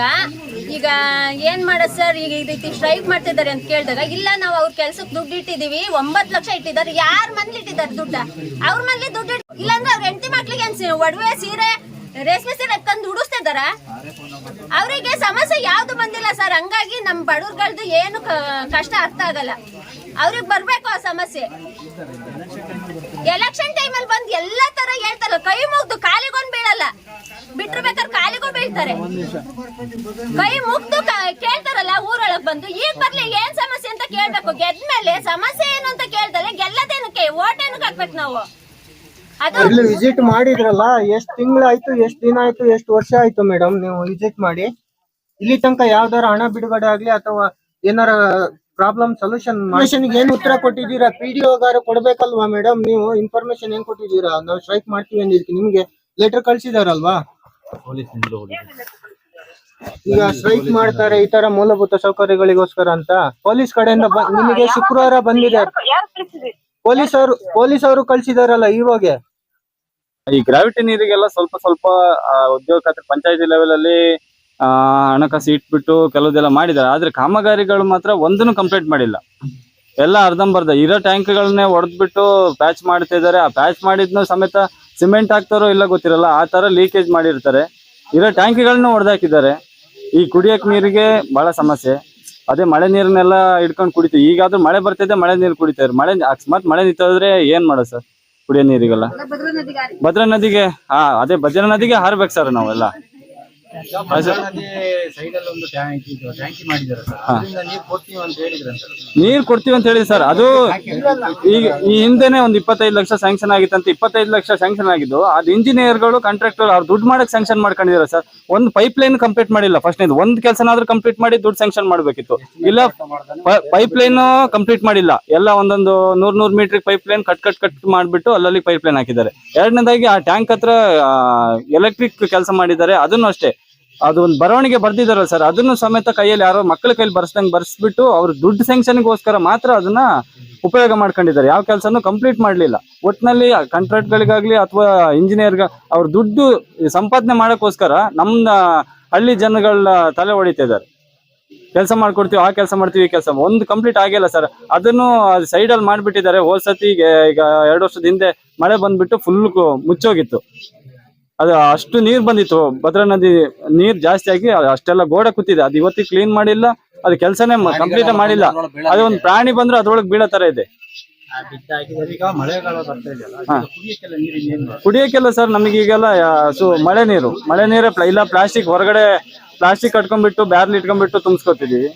Speaker 5: ಈಗ ಏನ್ ಮಾಡೋದು ಸರ್, ಈಗ ಈ ರೀತಿ ಸ್ಟ್ರೈಕ್ ಮಾಡ್ತಿದ್ದಾರೆ ಅಂತ ಕೇಳಿದಾಗ, ಇಲ್ಲ ನಾವು ಅವ್ರ ಕೆಲ್ಸಕ್ಕೆ ದುಡ್ಡು ಇಟ್ಟಿದೀವಿ, 9 ಲಕ್ಷ ಇಟ್ಟಿದ್ದಾರೆ. ಯಾರ ಮನೇಲಿ ಇಟ್ಟಿದ್ದಾರೆ ದುಡ್ಡ? ಅವ್ರ ಮನೇಲಿ ದುಡ್ಡು ಇಲ್ಲಾಂದ್ರೆ ಅವ್ರ ಹೆಂಡತಿ ಮಕ್ಳಿಗೆ ಒಡವೆ, ಸೀರೆ, ರೇಷ್ಮೆ ಸೀರೆ ತಂದು ಉಡಿಸ್ತಿದಾರ. ಅವರಿಗೆ ಸಮಸ್ಯೆ ಯಾವ್ದು ಬಂದಿಲ್ಲ ಸರ್. ಹಂಗಾಗಿ ನಮ್ ಬಡವ್ರಗಳ್ದು ಏನು ಕಷ್ಟ ಅರ್ಥ ಆಗಲ್ಲ. ಅವ್ರಿಗೆ ಬರ್ಬೇಕು ಆ ಸಮಸ್ಯೆ. ಎಲೆಕ್ಷನ್ ಟೈಮಲ್ಲಿ ಬಂದು ಎಲ್ಲಾ ತರ ಹೇಳ್ತಾರಲ್ಲ, ಕೈ ಮುಗ್ದು ಕಾಲಿಗೊಂದು ಬೀಳಲ್ಲ, ಬಿಟ್ರು ಬೇಕಾದ್ರೆ ಕಾಲಿಗೂ ಬೀಳ್ತಾರೆ. ಕೈ ಮುಗ್ದು ಕೇಳ್ತಾರಲ್ಲ ಊರೊಳಗ್ ಬಂದು, ಈಗ ಬರ್ಲಿ ಏನ್ ಸಮಸ್ಯೆ ಅಂತ ಕೇಳ್ಬೇಕು. ಗೆದ್ಮೇಲೆ ಸಮಸ್ಯೆ ಏನು ಅಂತ ಕೇಳ್ತಾರೆ. ಗೆಲ್ಲದೇನಕ್ಕೆ ಓಟ್ ಏನಕ್ಕೆ ಹಾಕ್ಬೇಕು ನಾವು?
Speaker 13: ಇಲ್ಲಿ ವಿಸಿಟ್ ಮಾಡಿದ್ರಲ್ಲ, ಎಷ್ಟು ತಿಂಗಳಾಯ್ತು, ಎಷ್ಟು ದಿನ ಆಯ್ತು, ಎಷ್ಟು ವರ್ಷ ಆಯ್ತು ಮೇಡಮ್ ನೀವು ವಿಸಿಟ್ ಮಾಡಿ? ಇಲ್ಲಿ ತನಕ ಯಾವ್ದಾರ ಹಣ ಬಿಡುಗಡೆ ಆಗ್ಲಿ ಅಥವಾ ಏನಾರ ಪ್ರಾಬ್ಲಮ್ ಸೊಲ್ಯೂಷನ್ ಏನ್ ಉತ್ತರ ಕೊಟ್ಟಿದ್ದೀರಾ? PDO ಗಾರು ಕೊಡ್ಬೇಕಲ್ವಾ ಮೇಡಮ್? ನೀವು ಇನ್ಫಾರ್ಮೇಶನ್ ಏನ್ ಕೊಟ್ಟಿದ್ದೀರಾ? ನಾವು ಸ್ಟ್ರೈಕ್ ಮಾಡ್ತೀವಿ ಅಂದಿದ್ದಕ್ಕೆ ನಿಮ್ಗೆ ಲೆಟರ್ ಕಳ್ಸಿದಾರಲ್ವಾ? ಈಗ ಸ್ಟ್ರೈಕ್ ಮಾಡ್ತಾರೆ ಈ ತರ ಮೂಲಭೂತ ಸೌಕರ್ಯಗಳಿಗೋಸ್ಕರ ಅಂತ ಪೊಲೀಸ್ ಕಡೆಯಿಂದ ನಿಮಗೆ ಶುಕ್ರವಾರ ಬಂದಿದೆ. ಪೊಲೀಸವರು ಕಳ್ಸಿದಾರಲ್ಲ ಇವಾಗ.
Speaker 14: ಈ ಗ್ರಾವಿಟಿ ನೀರಿಗೆಲ್ಲ ಸ್ವಲ್ಪ ಉದ್ಯೋಗ ಖಾತ್ರಿ ಪಂಚಾಯತಿ ಲೆವೆಲ್ ಅಲ್ಲಿ ಹಣಕಾಸು ಇಟ್ಬಿಟ್ಟು ಕೆಲವುದೆಲ್ಲ ಮಾಡಿದ್ದಾರೆ. ಆದ್ರೆ ಕಾಮಗಾರಿಗಳು ಮಾತ್ರ ಒಂದನ್ನು ಕಂಪ್ಲೀಟ್ ಮಾಡಿಲ್ಲ. ಎಲ್ಲ ಅರ್ಧಂಬರ್ಧ ಇರೋ ಟ್ಯಾಂಕ್ಗಳನ್ನೇ ಹೊಡೆದ್ಬಿಟ್ಟು ಪ್ಯಾಚ್ ಮಾಡ್ತಾ ಇದಾರೆ. ಆ ಪ್ಯಾಚ್ ಮಾಡಿದ್ನು ಸಮೇತ ಸಿಮೆಂಟ್ ಹಾಕ್ತಾರೋ ಇಲ್ಲ ಗೊತ್ತಿರಲ್ಲ, ಆ ತರ ಲೀಕೇಜ್ ಮಾಡಿರ್ತಾರೆ. ಇರೋ ಟ್ಯಾಂಕಿಗಳನ್ನ ಹೊಡೆದಾಕಿದ್ದಾರೆ. ಈ ಕುಡಿಯಕ್ ನೀರಿಗೆ ಬಹಳ ಸಮಸ್ಯೆ. ಅದೇ ಮಳೆ ನೀರನ್ನೆಲ್ಲ ಇಟ್ಕೊಂಡು ಕುಡಿತೀವಿ. ಈಗಾದ್ರೂ ಮಳೆ ಬರ್ತಿದೆ, ಮಳೆ ನೀರು ಕುಡಿತಾರೆ. ಅಕಸ್ಮಾತ್ ಮಳೆ ನಿಂತೋದ್ರೆ ಏನ್ ಮಾಡೋದು ಸರ್? ಕುಡಿಯೋ ನೀರಿಗೆಲ್ಲ ಭದ್ರಾ ನದಿಗೆ ಅದೇ ಭದ್ರಾ ನದಿಗೆ ಹಾರ್ಬೇಕು ಸರ್ ನಾವೆಲ್ಲ. ನೀರ್ ಕೊಡ್ತೀವಿ ಅಂತ ಹೇಳಿ ಸರ್. ಅದು ಈಗ ಈ ಹಿಂದೆನೆ ಒಂದು 25 ಲಕ್ಷ ಸ್ಯಾಂಕ್ಷನ್ ಆಗಿತ್ತಂತ. 25 ಲಕ್ಷ ಸ್ಯಾಂಕ್ಷನ್ ಆಗಿದ್ದು ಅದು ಇಂಜಿನಿಯರ್ಗಳು ಕಾಂಟ್ರಾಕ್ಟರ್ ಅವ್ರು ದುಡ್ಡು ಮಾಡಕ್ ಸ್ಯಾಂಕ್ಷನ್ ಮಾಡ್ಕೊಂಡಿದ್ದಾರೆ ಸರ್. ಒಂದು ಪೈಪ್ ಲೈನ್ ಕಂಪ್ಲೀಟ್ ಮಾಡಿಲ್ಲ. ಫಸ್ಟ್ ಒಂದ್ ಕೆಲಸನಾದ್ರೂ ಕಂಪ್ಲೀಟ್ ಮಾಡಿ ದುಡ್ಡು ಸ್ಯಾಂಕ್ಷನ್ ಮಾಡ್ಬೇಕಿತ್ತು. ಇಲ್ಲ ಪೈಪ್ ಲೈನ್ ಕಂಪ್ಲೀಟ್ ಮಾಡಿಲ್ಲ. ಎಲ್ಲ ಒಂದೊಂದು 100 ಮೀಟರ್ ಪೈಪ್ ಲೈನ್ ಕಟ್ ಮಾಡ್ಬಿಟ್ಟು ಅಲ್ಲಲ್ಲಿ ಪೈಪ್ ಲೈನ್ ಹಾಕಿದ್ದಾರೆ. ಎರಡನೇದಾಗಿ ಆ ಟ್ಯಾಂಕ್ ಹತ್ರ ಎಲೆಕ್ಟ್ರಿಕ್ ಕೆಲಸ ಮಾಡಿದ್ದಾರೆ. ಅದನ್ನು ಅಷ್ಟೇ, ಅದು ಒಂದು ಬರವಣಿಗೆ ಬರ್ದಿದಾರಲ್ಲ ಸರ್, ಅದನ್ನು ಸಮೇತ ಕೈಯಲ್ಲಿ ಯಾರೋ ಮಕ್ಕಳ ಕೈಲಿ ಬರ್ಸ್ಬಿಟ್ಟು ಅವ್ರ ದುಡ್ಡು ಸ್ಯಾಂಕ್ಷನ್ಗೋಸ್ಕರ ಮಾತ್ರ ಅದನ್ನ ಉಪಯೋಗ ಮಾಡ್ಕೊಂಡಿದ್ದಾರೆ. ಯಾವ ಕೆಲಸನೂ ಕಂಪ್ಲೀಟ್ ಮಾಡ್ಲಿಲ್ಲ. ಒಟ್ಟಿನಲ್ಲಿ ಕಾಂಟ್ರಾಕ್ಟ್ ಗಳಿಗಾಗ್ಲಿ ಅಥವಾ ಇಂಜಿನಿಯರ್ಗ ಅವ್ರ ದುಡ್ಡು ಸಂಪಾದನೆ ಮಾಡಕ್ಕೋಸ್ಕರ ನಮ್ಮ ಹಳ್ಳಿ ಜನಗಳ ತಲೆ ಹೊಡಿತಾ ಇದ್ದಾರೆ. ಕೆಲಸ ಮಾಡ್ಕೊಡ್ತೀವಿ, ಆ ಕೆಲಸ ಮಾಡ್ತೀವಿ, ಈ ಕೆಲಸ ಒಂದು ಕಂಪ್ಲೀಟ್ ಆಗಿಲ್ಲ ಸರ್. ಅದನ್ನು ಸೈಡ್ ಅಲ್ಲಿ ಮಾಡ್ಬಿಟ್ಟಿದ್ದಾರೆ. ಹೋದ್ ಸತಿ ಈಗ 2 ವರ್ಷದ ಹಿಂದೆ ಮಳೆ ಬಂದ್ಬಿಟ್ಟು ಫುಲ್ ಮುಚ್ಚೋಗಿತ್ತು. ಅದು ಅಷ್ಟು ನೀರ್ ಬಂದಿತ್ತು. ಭದ್ರಾ ನದಿ ನೀರ್ ಜಾಸ್ತಿ ಆಗಿ ಅಷ್ಟೆಲ್ಲ ಗೋಡೆ ಕೂತಿದೆ. ಅದು ಇವತ್ತಿಗೆ ಕ್ಲೀನ್ ಮಾಡಿಲ್ಲ. ಅದು ಕೆಲಸನೇ ಕಂಪ್ಲೀಟ್ ಮಾಡಿಲ್ಲ. ಅದು ಒಂದು ಪ್ರಾಣಿ ಬಂದ್ರೆ ಅದ್ರೊಳಗೆ ಬೀಳೋ ತರ ಇದೆ. ಕುಡಿಯಕ್ಕೆಲ್ಲ ಸರ್ ನಮಗೆ ಈಗೆಲ್ಲ ಮಳೆ ನೀರೇ ಇಲ್ಲ. ಪ್ಲಾಸ್ಟಿಕ್ ಹೊರಗಡೆ ಪ್ಲಾಸ್ಟಿಕ್ ಕಟ್ಕೊಂಡ್ಬಿಟ್ಟು ಬ್ಯಾರ್ಲ್ ಇಟ್ಕೊಂಡ್ಬಿಟ್ಟು ತುಂಬಿಸ್ಕೊತಿದೀವಿ.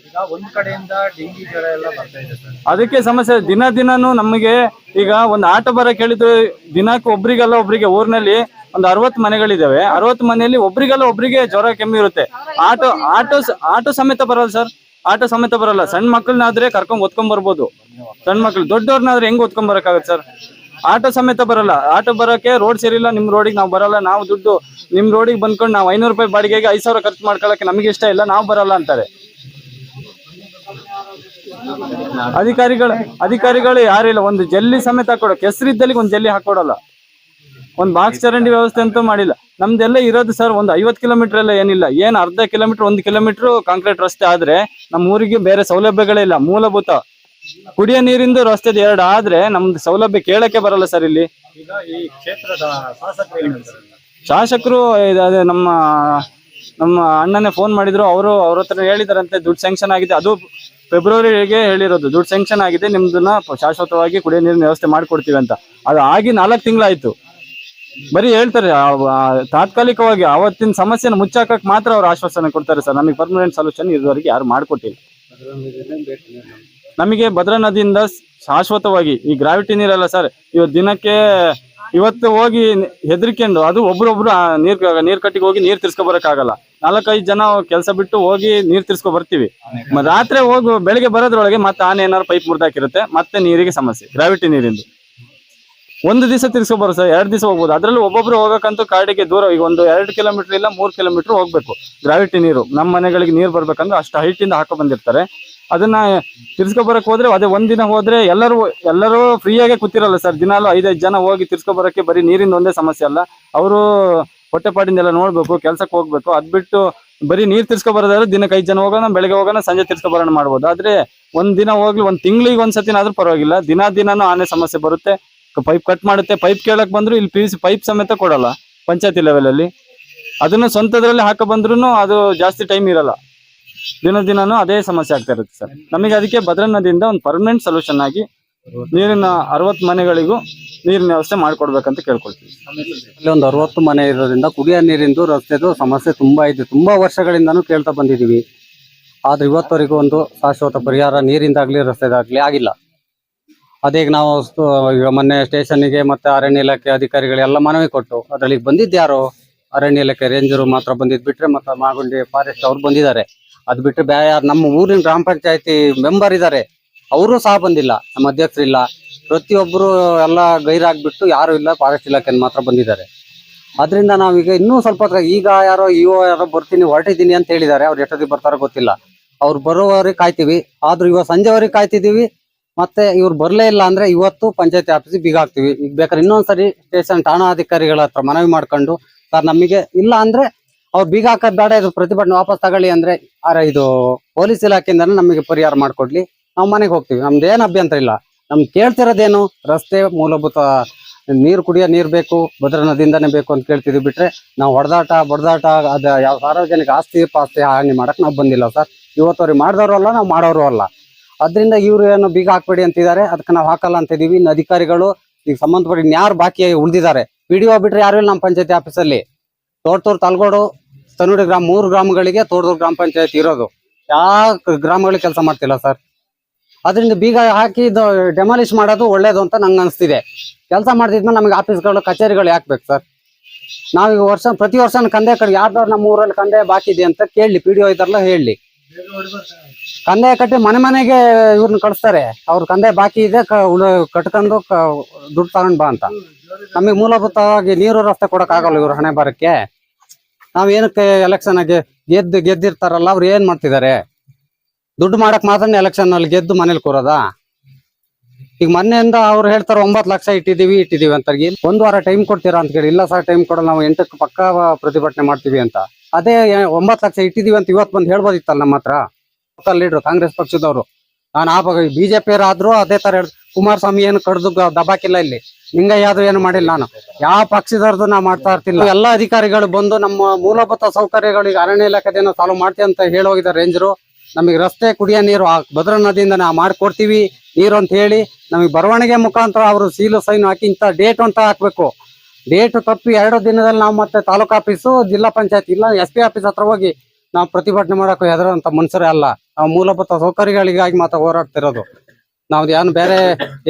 Speaker 14: ಅದಕ್ಕೆ ಸಮಸ್ಯೆ. ದಿನನೂ ನಮಗೆ ಈಗ ಒಂದು ಆಟೋ ಬರಕ್ ಹೇಳಿದ್ರು ದಿನಕ್ಕೆ ಒಬ್ರಿಗೆ ಊರಿನಲ್ಲಿ ಒಂದು 60 ಮನೆಗಳಿದಾವೆ. 60 ಮನೆಯಲ್ಲಿ ಒಬ್ರಿಗೆ ಜ್ವರ ಕೆಮ್ಮು ಇರುತ್ತೆ. ಆಟೋ ಸಮೇತ ಬರಲ್ಲ ಸರ್. ಆಟೋ ಸಮೇತ ಬರಲ್ಲ. ಸಣ್ಣ ಮಕ್ಕಳನ್ನಾದ್ರೆ ಕರ್ಕೊಂಡ್ ಓದ್ಕೊಂಡ್ ಬರ್ಬೋದು. ಸಣ್ಣ ಮಕ್ಳು, ದೊಡ್ಡವ್ರನ್ನಾದ್ರೆ ಹೆಂಗ್ ಓದ್ಕೊಂಡ್ ಬರಕಾಗತ್ತೆ ಸರ್? ಆಟೋ ಸಮೇತ ಬರಲ್ಲ. ಆಟೋ ಬರೋಕೆ ರೋಡ್ ಸೇರಿಲ್ಲ. ನಿಮ್ ರೋಡಿಗೆ ನಾವು ಬರಲ್ಲ. ನಾವು ದುಡ್ಡು ನಿಮ್ ರೋಡಿಗೆ ಬಂದ್ಕೊಂಡು ನಾವು 500 ರೂಪಾಯಿ ಬಾಡಿಗೆಗೆ 5,000 ಖರ್ಚು ಮಾಡ್ಕೊಳಕ್ಕೆ ನಮಗೆ ಇಷ್ಟ ಇಲ್ಲ, ನಾವು ಬರಲ್ಲ ಅಂತಾರೆ. ಅಧಿಕಾರಿಗಳು ಯಾರಿಲ್ಲ. ಒಂದು ಜಲ್ಲಿ ಸಮೇತ ಹಾಕೊಡ, ಕೆಸರಿದ್ದಲ್ಲಿ ಒಂದು ಜಲ್ಲಿ ಹಾಕೊಡಲ್ಲ. ಒಂದು ಬಾಕ್ಸ್ ಚರಂಡಿ ವ್ಯವಸ್ಥೆ ಅಂತೂ ಮಾಡಿಲ್ಲ. ನಮ್ದೆಲ್ಲ ಇರೋದು ಸರ್ ಒಂದು 50 ಕಿಲೋಮೀಟರ್ ಎಲ್ಲ ಏನಿಲ್ಲ. ಏನ್ ಅರ್ಧ ಕಿಲೋಮೀಟರ್ 1 ಕಿಲೋಮೀಟರ್ ಕಾಂಕ್ರೀಟ್ ರಸ್ತೆ ಆದ್ರೆ ನಮ್ಮ ಊರಿಗೆ ಬೇರೆ ಸೌಲಭ್ಯಗಳೇ ಇಲ್ಲ. ಮೂಲಭೂತ ಕುಡಿಯೋ ನೀರಿಂದು ರಸ್ತೆ 2 ಆದ್ರೆ ನಮ್ದು ಸೌಲಭ್ಯ ಕೇಳಕ್ಕೆ ಬರಲ್ಲ ಸರ್. ಇಲ್ಲಿ
Speaker 6: ಈಗ ಈ ಕ್ಷೇತ್ರದ
Speaker 14: ಶಾಸಕರು ಅದೇ ನಮ್ಮ ಅಣ್ಣನೇ ಫೋನ್ ಮಾಡಿದ್ರು. ಅವ್ರ ಹತ್ರ ಹೇಳಿದಾರಂತೆ ದುಡ್ಡು ಸ್ಯಾಂಕ್ಷನ್ ಆಗಿದೆ. ಅದು ಫೆಬ್ರವರಿಗೆ ಹೇಳಿರೋದು. ದುಡ್ಡು ಸ್ಯಾಂಕ್ಷನ್ ಆಗಿದೆ, ನಿಮ್ದನ್ನ ಶಾಶ್ವತವಾಗಿ ಕುಡಿಯೋ ನೀರಿನ ವ್ಯವಸ್ಥೆ ಮಾಡ್ಕೊಡ್ತೀವಿ ಅಂತ. ಅದು ಆಗಿ 4 ತಿಂಗಳಾಯ್ತು. ಬರೀ ಹೇಳ್ತಾರೆ ತಾತ್ಕಾಲಿಕವಾಗಿ ಅವತ್ತಿನ ಸಮಸ್ಯೆನ ಮುಚ್ಚಾಕಕ್ ಮಾತ್ರ ಅವ್ರು ಆಶ್ವಾಸನೆ ಕೊಡ್ತಾರೆ ಸರ್. ನಮಗೆ ಪರ್ಮನೆಂಟ್ ಸೊಲ್ಯೂಷನ್ ಇದುವರೆಗೆ ಯಾರು ಮಾಡ್ಕೊಟ್ಟಿಲ್ಲ. ನಮಗೆ ಭದ್ರಾ ನದಿಯಿಂದ ಶಾಶ್ವತವಾಗಿ ಈ ಗ್ರಾವಿಟಿ ನೀರಲ್ಲ ಸರ್. ಇವತ್ತು ಹೋಗಿ ಹೆದರ್ಕೊಂಡು ಅದು ಒಬ್ರೊಬ್ರು ನೀರ್ ಕಟ್ಟಿಗೆ ಹೋಗಿ ನೀರ್ ತಿರ್ಸ್ಕೊ ಬರಕ್ಕಾಗಲ್ಲ. 4-5 ಜನ ಕೆಲಸ ಬಿಟ್ಟು ಹೋಗಿ ನೀರ್ ತಿರ್ಸ್ಕೊ ಬರ್ತೀವಿ. ರಾತ್ರಿ ಹೋಗಿ ಬೆಳಿಗ್ಗೆ ಬರೋದ್ರೊಳಗೆ ಮತ್ತೆ ಆನೆ ಏನಾರು ಪೈಪ್ ಮುರಿದಾಕಿರುತ್ತೆ. ಮತ್ತೆ ನೀರಿಗೆ ಸಮಸ್ಯೆ ಗ್ರಾವಿಟಿ ನೀರಿಂದು. ಒಂದು ದಿವಸ ತಿರ್ಸ್ಕೊ ಬರೋ ಸರ್, 2 ದಿವಸ ಹೋಗ್ಬೋದು. ಅದ್ರಲ್ಲಿ ಒಬ್ಬೊಬ್ರು ಹೋಗಕ್ಕಂತೂ ಕಾಡಿಗೆ ದೂರ. ಈಗ ಒಂದು 2 ಕಿಲೋಮೀಟರ್ ಇಲ್ಲ 3 ಕಿಲೋಮೀಟರ್ ಹೋಗ್ಬೇಕು ಗ್ರಾವಿಟಿ ನೀರು. ನಮ್ಮ ಮನೆಗಳಿಗೆ ನೀರು ಬರ್ಬೇಕಂದ್ರೆ ಅಷ್ಟು ಹೈಟ್ ಇಂದ ಹಾಕೋ ಬಂದಿರ್ತಾರೆ. ಅದನ್ನ ತಿರ್ಸ್ಕೊ ಬರಕ್ ಹೋದ್ರೆ ಅದೇ ಒಂದಿನ ಹೋದ್ರೆ ಎಲ್ಲರೂ ಫ್ರೀಯಾಗೆ ಕೂತಿರಲ್ಲ ಸರ್. ದಿನಾಲು 5-5 ಜನ ಹೋಗಿ ತಿರ್ಸ್ಕೊ ಬರಕ್ಕೆ ಬರೀ ನೀರಿಂದ ಒಂದೇ ಸಮಸ್ಯೆ ಅಲ್ಲ. ಅವರು ಹೊಟ್ಟೆಪಾಡಿಂದೆಲ್ಲ ನೋಡ್ಬೇಕು, ಕೆಲ್ಸಕ್ಕೆ ಹೋಗ್ಬೇಕು. ಅದ್ ಬಿಟ್ಟು ಬರೀ ನೀರ್ ತಿರ್ಸ್ಕೊ ಬರೋದಾದ್ರೆ ದಿನಕ್ಕೆ 5 ಜನ ಹೋಗೋಣ, ಬೆಳಗ್ಗೆ ಹೋಗೋಣ, ಸಂಜೆ ತಿರ್ಸ್ಕೊ ಬರೋಣ ಮಾಡ್ಬೋದು. ಆದ್ರೆ ಒಂದ್ ದಿನ ಹೋಗ್ಲಿ, 1 ತಿಂಗಳಿಗೆ ಒಂದ್ಸತಿನಾದ್ರೂ ಪರವಾಗಿಲ್ಲ. ದಿನಾನು ಆನೆ ಸಮಸ್ಯೆ ಬರುತ್ತೆ. ಪೈಪ್ ಕಟ್ ಮಾಡುತ್ತೆ. ಪೈಪ್ ಕೇಳಕ್ ಬಂದ್ರು ಇಲ್ಲಿ PVC ಪೈಪ್ ಸಮೇತ ಕೊಡಲ್ಲ ಪಂಚಾಯತಿ ಲೆವೆಲ್ ಅಲ್ಲಿ. ಅದನ್ನ ಸ್ವಂತದ್ರಲ್ಲಿ ಹಾಕ ಬಂದ್ರು ಅದು ಜಾಸ್ತಿ ಟೈಮ್ ಇರಲ್ಲ, ದಿನನೂ ಅದೇ ಸಮಸ್ಯೆ ಆಗ್ತಾ ಇರುತ್ತೆ ಸರ್. ನಮಗೆ ಅದಕ್ಕೆ ಭದ್ರಾ ನದಿಯಿಂದ ಒಂದು ಪರ್ಮನೆಂಟ್ ಸೊಲ್ಯೂಷನ್ ಆಗಿ ನೀರಿನ 60 ಮನೆಗಳಿಗೂ ನೀರಿನ ವ್ಯವಸ್ಥೆ ಮಾಡಿಕೊಡ್ಬೇಕಂತ ಕೇಳ್ಕೊಳ್ತೀವಿ.
Speaker 12: ಅಲ್ಲಿ ಒಂದು 60 ಮನೆ ಇರೋದ್ರಿಂದ ಕುಡಿಯೋ ನೀರಿಂದು ರಸ್ತೆದು ಸಮಸ್ಯೆ ತುಂಬಾ ಇದೆ. ತುಂಬಾ ವರ್ಷಗಳಿಂದನೂ ಕೇಳ್ತಾ ಬಂದಿದ್ದೀವಿ. ಆದ್ರೆ ಇವತ್ತವರೆಗೂ ಒಂದು ಶಾಶ್ವತ ಪರಿಹಾರ ನೀರಿಂದಾಗ್ಲಿ ರಸ್ತೆದಾಗ್ಲಿ ಆಗಿಲ್ಲ. ಅದೇ ನಾವು ಈಗ ಮೊನ್ನೆ ಸ್ಟೇಷನ್ಗೆ ಮತ್ತೆ ಅರಣ್ಯ ಇಲಾಖೆ ಅಧಿಕಾರಿಗಳೆಲ್ಲ ಮನವಿ ಕೊಟ್ಟು ಅದರಲ್ಲಿ ಬಂದಿದ್ಯಾರೋ ಅರಣ್ಯ ಇಲಾಖೆ ರೇಂಜರು ಮಾತ್ರ ಬಂದಿದ್ ಬಿಟ್ರೆ ಮತ್ತೆ ಮಾಗುಂಡಿ ಫಾರೆಸ್ಟ್ ಅವ್ರು ಬಂದಿದ್ದಾರೆ. ಅದು ಬಿಟ್ಟರೆ ಬೇರೆ ಯಾರು ನಮ್ಮ ಊರಿನ ಗ್ರಾಮ ಪಂಚಾಯತಿ ಮೆಂಬರ್ ಇದ್ದಾರೆ, ಅವರು ಸಹ ಬಂದಿಲ್ಲ. ನಮ್ಮ ಅಧ್ಯಕ್ಷರಿಲ್ಲ, ಪ್ರತಿಯೊಬ್ಬರು ಎಲ್ಲ ಗೈರಾಗ್ಬಿಟ್ಟು ಯಾರು ಇಲ್ಲ, ಫಾರೆಸ್ಟ್ ಇಲಾಖೆ ಮಾತ್ರ ಬಂದಿದ್ದಾರೆ. ಅದರಿಂದ ನಾವೀಗ ಇನ್ನೂ ಸ್ವಲ್ಪ ಈಗ ಯಾರೋ ಬರ್ತೀನಿ ಹೊರಟಿದ್ದೀನಿ ಅಂತ ಹೇಳಿದ್ದಾರೆ. ಅವ್ರು ಎಷ್ಟೊತ್ತಿಗೆ ಬರ್ತಾರೋ ಗೊತ್ತಿಲ್ಲ. ಅವ್ರು ಬರೋವರೆಗೆ ಕಾಯ್ತೀವಿ. ಆದ್ರೂ ಇವಾಗ ಸಂಜೆವರೆಗೆ ಕಾಯ್ತಿದ್ದೀವಿ. ಮತ್ತೆ ಇವ್ರು ಬರಲೇ ಇಲ್ಲ ಅಂದ್ರೆ ಇವತ್ತು ಪಂಚಾಯತಿ ಆಫೀಸಿಗೆ ಬೀಗ ಹಾಕ್ತಿವಿ. ಈಗ ಬೇಕಾದ್ರೆ ಇನ್ನೊಂದ್ಸರಿ ಸ್ಟೇಷನ್ ಠಾಣಾಧಿಕಾರಿಗಳ ಹತ್ರ ಮನವಿ ಮಾಡ್ಕೊಂಡು ಸರ್ ನಮಗೆ ಇಲ್ಲ ಅಂದ್ರೆ ಅವ್ರು ಬೀಗ ಹಾಕೋದ್ ಬೇಡ, ಇದು ಪ್ರತಿಭಟನೆ ವಾಪಸ್ ತಗೊಳ್ಳಿ ಅಂದ್ರೆ ಇದು ಪೊಲೀಸ್ ಇಲಾಖೆಯಿಂದನೇ ನಮಗೆ ಪರಿಹಾರ ಮಾಡ್ಕೊಡ್ಲಿ, ನಾವು ಮನೆಗೆ ಹೋಗ್ತೀವಿ. ನಮ್ದೇನು ಅಭ್ಯಂತರ ಇಲ್ಲ. ನಮ್ಗೆ ಕೇಳ್ತಿರೋದೇನು ರಸ್ತೆ, ಮೂಲಭೂತ ನೀರು, ಕುಡಿಯೋ ನೀರು ಬೇಕು, ಭದ್ರಾ ನದಿಯಿಂದಾನೇ ಬೇಕು ಅಂತ ಕೇಳ್ತಿದ್ವಿ. ಬಿಟ್ರೆ ನಾವು ಬಡದಾಟ ಅದ ಯಾವ ಸಾರ್ವಜನಿಕ ಆಸ್ತಿ ಪಾಸ್ತಿ ಹಾನಿ ಮಾಡಕ್ ನಾವು ಬಂದಿಲ್ಲ ಸರ್. ಇವತ್ತವ್ರಿಗೆ ಮಾಡಿದವರು ಅಲ್ಲ, ನಾವು ಮಾಡೋರು ಅಲ್ಲ. ಅದರಿಂದ ಇವ್ರು ಏನು ಬೀಗ ಹಾಕ್ಬೇಡಿ ಅಂತಿದ್ದಾರೆ, ಅದಕ್ಕೆ ನಾವು ಹಾಕಲ್ಲ ಅಂತ ಇದೀವಿ. ಇನ್ನು ಅಧಿಕಾರಿಗಳು ಈಗ ಸಂಬಂಧಪಟ್ಟ ಇನ್ಯಾರು ಬಾಕಿ ಉಳಿದಿದ್ದಾರೆ, PDO ಬಿಟ್ರೆ ಯಾರು ಇಲ್ಲ ನಮ್ಮ ಪಂಚಾಯತಿ ಆಫೀಸಲ್ಲಿ. ತೋಟೂರು, ತಲಗೋಡು, ತನುಡಿ ಗ್ರಾಮ 3 ಗ್ರಾಮಗಳಿಗೆ ತೋಟೂರು ಗ್ರಾಮ ಪಂಚಾಯತಿ ಇರೋದು. ಯಾವ ಗ್ರಾಮಗಳಿಗೆ ಕೆಲಸ ಮಾಡ್ತಿಲ್ಲ ಸರ್. ಅದರಿಂದ ಬೀಗ ಹಾಕಿ ಡೆಮಾಲಿಷ್ ಮಾಡೋದು ಒಳ್ಳೇದು ಅಂತ ನಂಗೆ ಅನಿಸ್ತಿದೆ. ಕೆಲಸ ಮಾಡ್ತಿದ್ಮೇಲೆ ನಮಗೆ ಆಫೀಸ್ಗಳು ಕಚೇರಿಗಳು ಯಾಕೆ ಬೇಕು ಸರ್? ನಾವೀಗ ಪ್ರತಿ ವರ್ಷ ಕಂದಾಯ ಕಡೆ ಯಾರ್ದಾರು ನಮ್ಮ ಊರಲ್ಲಿ ಕಂದಾಯ ಬಾಕಿ ಇದೆ ಅಂತ ಕೇಳಲಿ, PDO ಇದ್ದಾರಲ್ಲ ಹೇಳಲಿ. ಕಂದಾಯ ಕಟ್ಟಿ ಮನೆಗೆ ಇವ್ರನ್ನ ಕಳಿಸ್ತಾರೆ. ಅವ್ರ ಕಂದಾಯ ಬಾಕಿ ಇದೆ ಕಟ್ಕೊಂಡು ದುಡ್ಡು ತಗೊಂಡ್ ಬಾ ಅಂತ. ನಮಗೆ ಮೂಲಭೂತವಾಗಿ ನೀರು ರಸ್ತೆ ಕೊಡಕ್ ಆಗಲ್ಲ ಇವ್ರ ಹಣೆ ಬರಕ್ಕೆ. ನಾವ್ ಏನಕ್ಕೆ ಎಲೆಕ್ಷನ್ ಆಗಿ ಗೆದ್ದಿರ್ತಾರಲ್ಲ, ಅವ್ರು ಏನ್ ಮಾಡ್ತಿದ್ದಾರೆ? ದುಡ್ಡು ಮಾಡಕ್ ಮಾತ್ರ ಎಲೆಕ್ಷನ್ ಅಲ್ಲಿ ಗೆದ್ದು ಮನೇಲಿ ಕೂರೋದ? ಈಗ ಮೊನ್ನೆಯಿಂದ ಅವ್ರು ಹೇಳ್ತಾರೆ 9 ಲಕ್ಷ ಇಟ್ಟಿದೀವಿ ಅಂತ. 1 ವಾರ ಟೈಮ್ ಕೊಡ್ತೀರಾ ಅಂತ ಕೇಳಿ, ಇಲ್ಲ ಸರ್ ಟೈಮ್ ಕೊಡಲ್ಲ, ನಾವು 8ಕ್ಕೆ ಪಕ್ಕಾ ಪ್ರತಿಭಟನೆ ಮಾಡ್ತೀವಿ ಅಂತ. ಅದೇ 9 ಲಕ್ಷ ಇಟ್ಟಿದೀವಿ ಅಂತ ಇವತ್ತು ಬಂದು ಹೇಳ್ಬೋದಿತ್ತಲ್ಲ ನಮ್ಮ ಹತ್ರ. ಲೋಕಲ್ ಲೀಡರ್ ಕಾಂಗ್ರೆಸ್ ಪಕ್ಷದವರು. ನಾನು ಆ BJP ಆದ್ರೂ ಅದೇ ತರ ಕುಮಾರಸ್ವಾಮಿ ಏನು ಕಡ್ದು ದಬಾಕಿಲ್ಲ ಇಲ್ಲಿ. ನಿಂಗಯ್ಯಾದ್ರು ಏನು ಮಾಡಿಲ್ಲ. ನಾನು ಯಾವ ಪಕ್ಷದವ್ರದ್ದು ನಾ ಮಾಡ್ತಾ ಇರ್ತಿಲ್ಲ. ಎಲ್ಲ ಅಧಿಕಾರಿಗಳು ಬಂದು ನಮ್ಮ ಮೂಲಭೂತ ಸೌಕರ್ಯಗಳಿಗೆ ಅರಣ್ಯ ಇಲಾಖೆದೇನೋ ಸಾಲ್ವ್ ಮಾಡ್ತೀವಿ ಅಂತ ಹೇಳೋಗಿದ್ದಾರೆ ರೇಂಜರು. ನಮಗೆ ರಸ್ತೆ, ಕುಡಿಯೋ ನೀರು ಭದ್ರಾ ನದಿಯಿಂದ ನಾವು ಮಾಡ್ಕೊಡ್ತೀವಿ ನೀರು ಅಂತ ಹೇಳಿ ನಮಗೆ ಬರವಣಿಗೆ ಮುಖಾಂತರ ಅವರು ಸೀಲು ಸೈನ್ ಹಾಕಿ ಇಂಥ ಡೇಟ್ ಅಂತ ಹಾಕ್ಬೇಕು. ಡೇಟ್ ತಪ್ಪಿ 2 ದಿನದಲ್ಲಿ ನಾವು ಮತ್ತೆ ತಾಲೂಕು ಆಫೀಸು, ಜಿಲ್ಲಾ ಪಂಚಾಯತ್ ಇಲ್ಲ SP ಆಫೀಸ್ ಹತ್ರ ಹೋಗಿ ನಾವು ಪ್ರತಿಭಟನೆ ಮಾಡೋಕೆ ಹೆದರಂತ ಮನುಷ್ಯರೇ ಅಲ್ಲ. ನಾವು ಮೂಲಭೂತ ಸೌಕರ್ಯಗಳಿಗಾಗಿ ಮಾತ್ರ ಹೋರಾಡ್ತಿರೋದು. ನಾವು ಏನು ಬೇರೆ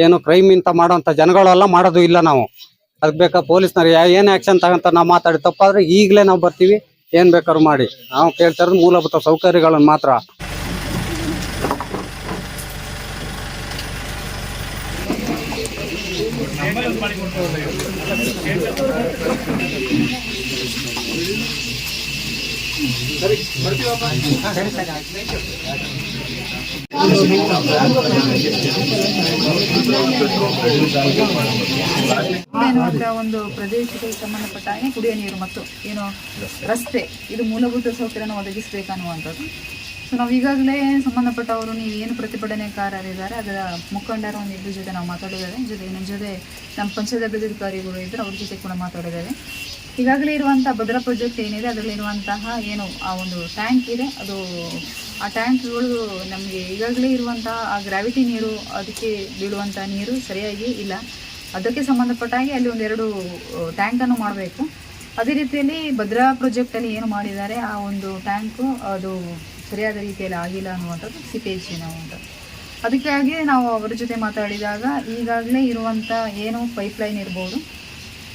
Speaker 12: ಏನು ಕ್ರೈಮ್ ಇಂತ ಮಾಡೋಂಥ ಜನಗಳೆಲ್ಲ ಮಾಡೋದು ಇಲ್ಲ. ನಾವು ಅದಕ್ಕೆ ಬೇಕಾ ಪೊಲೀಸ್ನವ್ರು ಏನು ಆಕ್ಷನ್ ತಗೊಂತ ನಾವು ಮಾತಾಡಿ ತಪ್ಪಾದ್ರೆ ಈಗಲೇ ನಾವು ಬರ್ತೀವಿ, ಏನ್ ಬೇಕಾದ್ರು ಮಾಡಿ. ನಾವು ಕೇಳ್ತಾ ಇರೋದು ಮೂಲಭೂತ ಸೌಕರ್ಯಗಳನ್ನು ಮಾತ್ರ.
Speaker 15: ಒಂದು ಪ್ರದೇಶಕ್ಕೆ ಸಂಬಂಧಪಟ್ಟ ಹಾಗೆ ಕುಡಿಯುವ ನೀರು ಮತ್ತು ಏನು ರಸ್ತೆ, ಇದು ಮೂಲಭೂತ ಸೌಕರ್ಯನ ಒದಗಿಸಬೇಕನ್ನುವಂಥದ್ದು. ಸೊ ನಾವು ಈಗಾಗಲೇ ಸಂಬಂಧಪಟ್ಟವರು ನೀವು ಏನು ಪ್ರತಿಭಟನೆಕಾರರಿದ್ದಾರೆ ಅದರ ಮುಖಂಡರ ಒಂದು 2 ಜೊತೆ ನಾವು ಮಾತಾಡಿದ್ದೇವೆ. ಜೊತೆ ನಮ್ಮ ಪಂಚಾಯತ್ ಅಭಿವೃದ್ಧಿಕಾರಿಗಳು ಇದ್ದರೆ ಅವ್ರ ಜೊತೆ ಕೂಡ ಮಾತಾಡಿದ್ದೇವೆ. ಈಗಾಗಲೇ ಇರುವಂಥ ಭದ್ರಾ ಪ್ರಾಜೆಕ್ಟ್ ಏನಿದೆ ಅದರಲ್ಲಿರುವಂತಹ ಏನು ಆ ಒಂದು ಟ್ಯಾಂಕ್ ಇದೆ, ಅದು ಆ ಟ್ಯಾಂಕ್ಗಳು ನಮಗೆ ಈಗಾಗಲೇ ಇರುವಂತಹ ಆ ಗ್ರಾವಿಟಿ ನೀರು, ಅದಕ್ಕೆ ಬೀಳುವಂಥ ನೀರು ಸರಿಯಾಗಿ ಇಲ್ಲ. ಅದಕ್ಕೆ ಸಂಬಂಧಪಟ್ಟ ಹಾಗೆ ಅಲ್ಲಿ 1-2 ಟ್ಯಾಂಕನ್ನು ಮಾಡಬೇಕು. ಅದೇ ರೀತಿಯಲ್ಲಿ ಭದ್ರಾ ಪ್ರಾಜೆಕ್ಟಲ್ಲಿ ಏನು ಮಾಡಿದ್ದಾರೆ ಆ ಒಂದು ಟ್ಯಾಂಕು ಅದು ಸರಿಯಾದ ರೀತಿಯಲ್ಲಿ ಆಗಿಲ್ಲ ಅನ್ನುವಂಥದ್ದು ಸಿಪೇಜ್ ಅನ್ನುವಂಥದ್ದು. ಅದಕ್ಕಾಗಿ ನಾವು ಅವರ ಜೊತೆ ಮಾತಾಡಿದಾಗ ಈಗಾಗಲೇ ಇರುವಂಥ ಏನು ಪೈಪ್ಲೈನ್ ಇರ್ಬೋದು,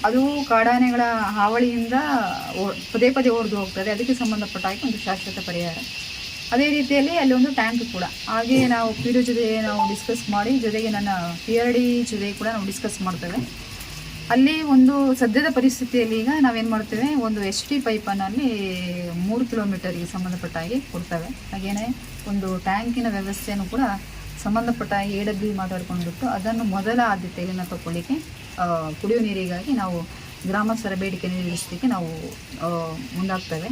Speaker 15: ಅದು ಕಾಡಾನೆಗಳ ಹಾವಳಿಯಿಂದ ಪದೇ ಹೊಡೆದು ಹೋಗ್ತದೆ. ಅದಕ್ಕೆ ಸಂಬಂಧಪಟ್ಟ ಹಾಗೆ ಒಂದು ಶಾಶ್ವತ ಪರಿಹಾರ. ಅದೇ ರೀತಿಯಲ್ಲಿ ಅಲ್ಲಿ ಒಂದು ಟ್ಯಾಂಕ್ ಕೂಡ ಹಾಗೆ ನಾವು PDO ಜೊತೆ ನಾವು ಡಿಸ್ಕಸ್ ಮಾಡಿ, ಜೊತೆಗೆ ನನ್ನ PRD ಜೊತೆ ಕೂಡ ನಾವು ಡಿಸ್ಕಸ್ ಮಾಡ್ತೇವೆ. ಅಲ್ಲಿ ಒಂದು ಸದ್ಯದ ಪರಿಸ್ಥಿತಿಯಲ್ಲಿ ಈಗ ನಾವೇನು ಮಾಡ್ತೇವೆ, ಒಂದು ST ಪೈಪನ್ನಲ್ಲಿ 3 ಕಿಲೋಮೀಟರ್ಗೆ ಸಂಬಂಧಪಟ್ಟ ಹಾಗೆ ಕೊಡ್ತೇವೆ. ಹಾಗೇನೆ ಒಂದು ಟ್ಯಾಂಕಿನ ವ್ಯವಸ್ಥೆಯನ್ನು ಕೂಡ ಸಂಬಂಧಪಟ್ಟ AW ಮಾತಾಡ್ಕೊಂಡ್ಬಿಟ್ಟು ಅದನ್ನು ಮೊದಲ ಆದ್ಯತೆಯಲ್ಲಿ ನಾವು ತಗೊಳ್ಳಿಕ್ಕೆ ಕುಡಿಯುವ ನೀರಿಗಾಗಿ ನಾವು ಗ್ರಾಮಸ್ಥರ ಬೇಡಿಕೆ ಈಡೇರಿಸಲಿಕ್ಕೆ ನಾವು ಮುಂದಾಗ್ತೇವೆ.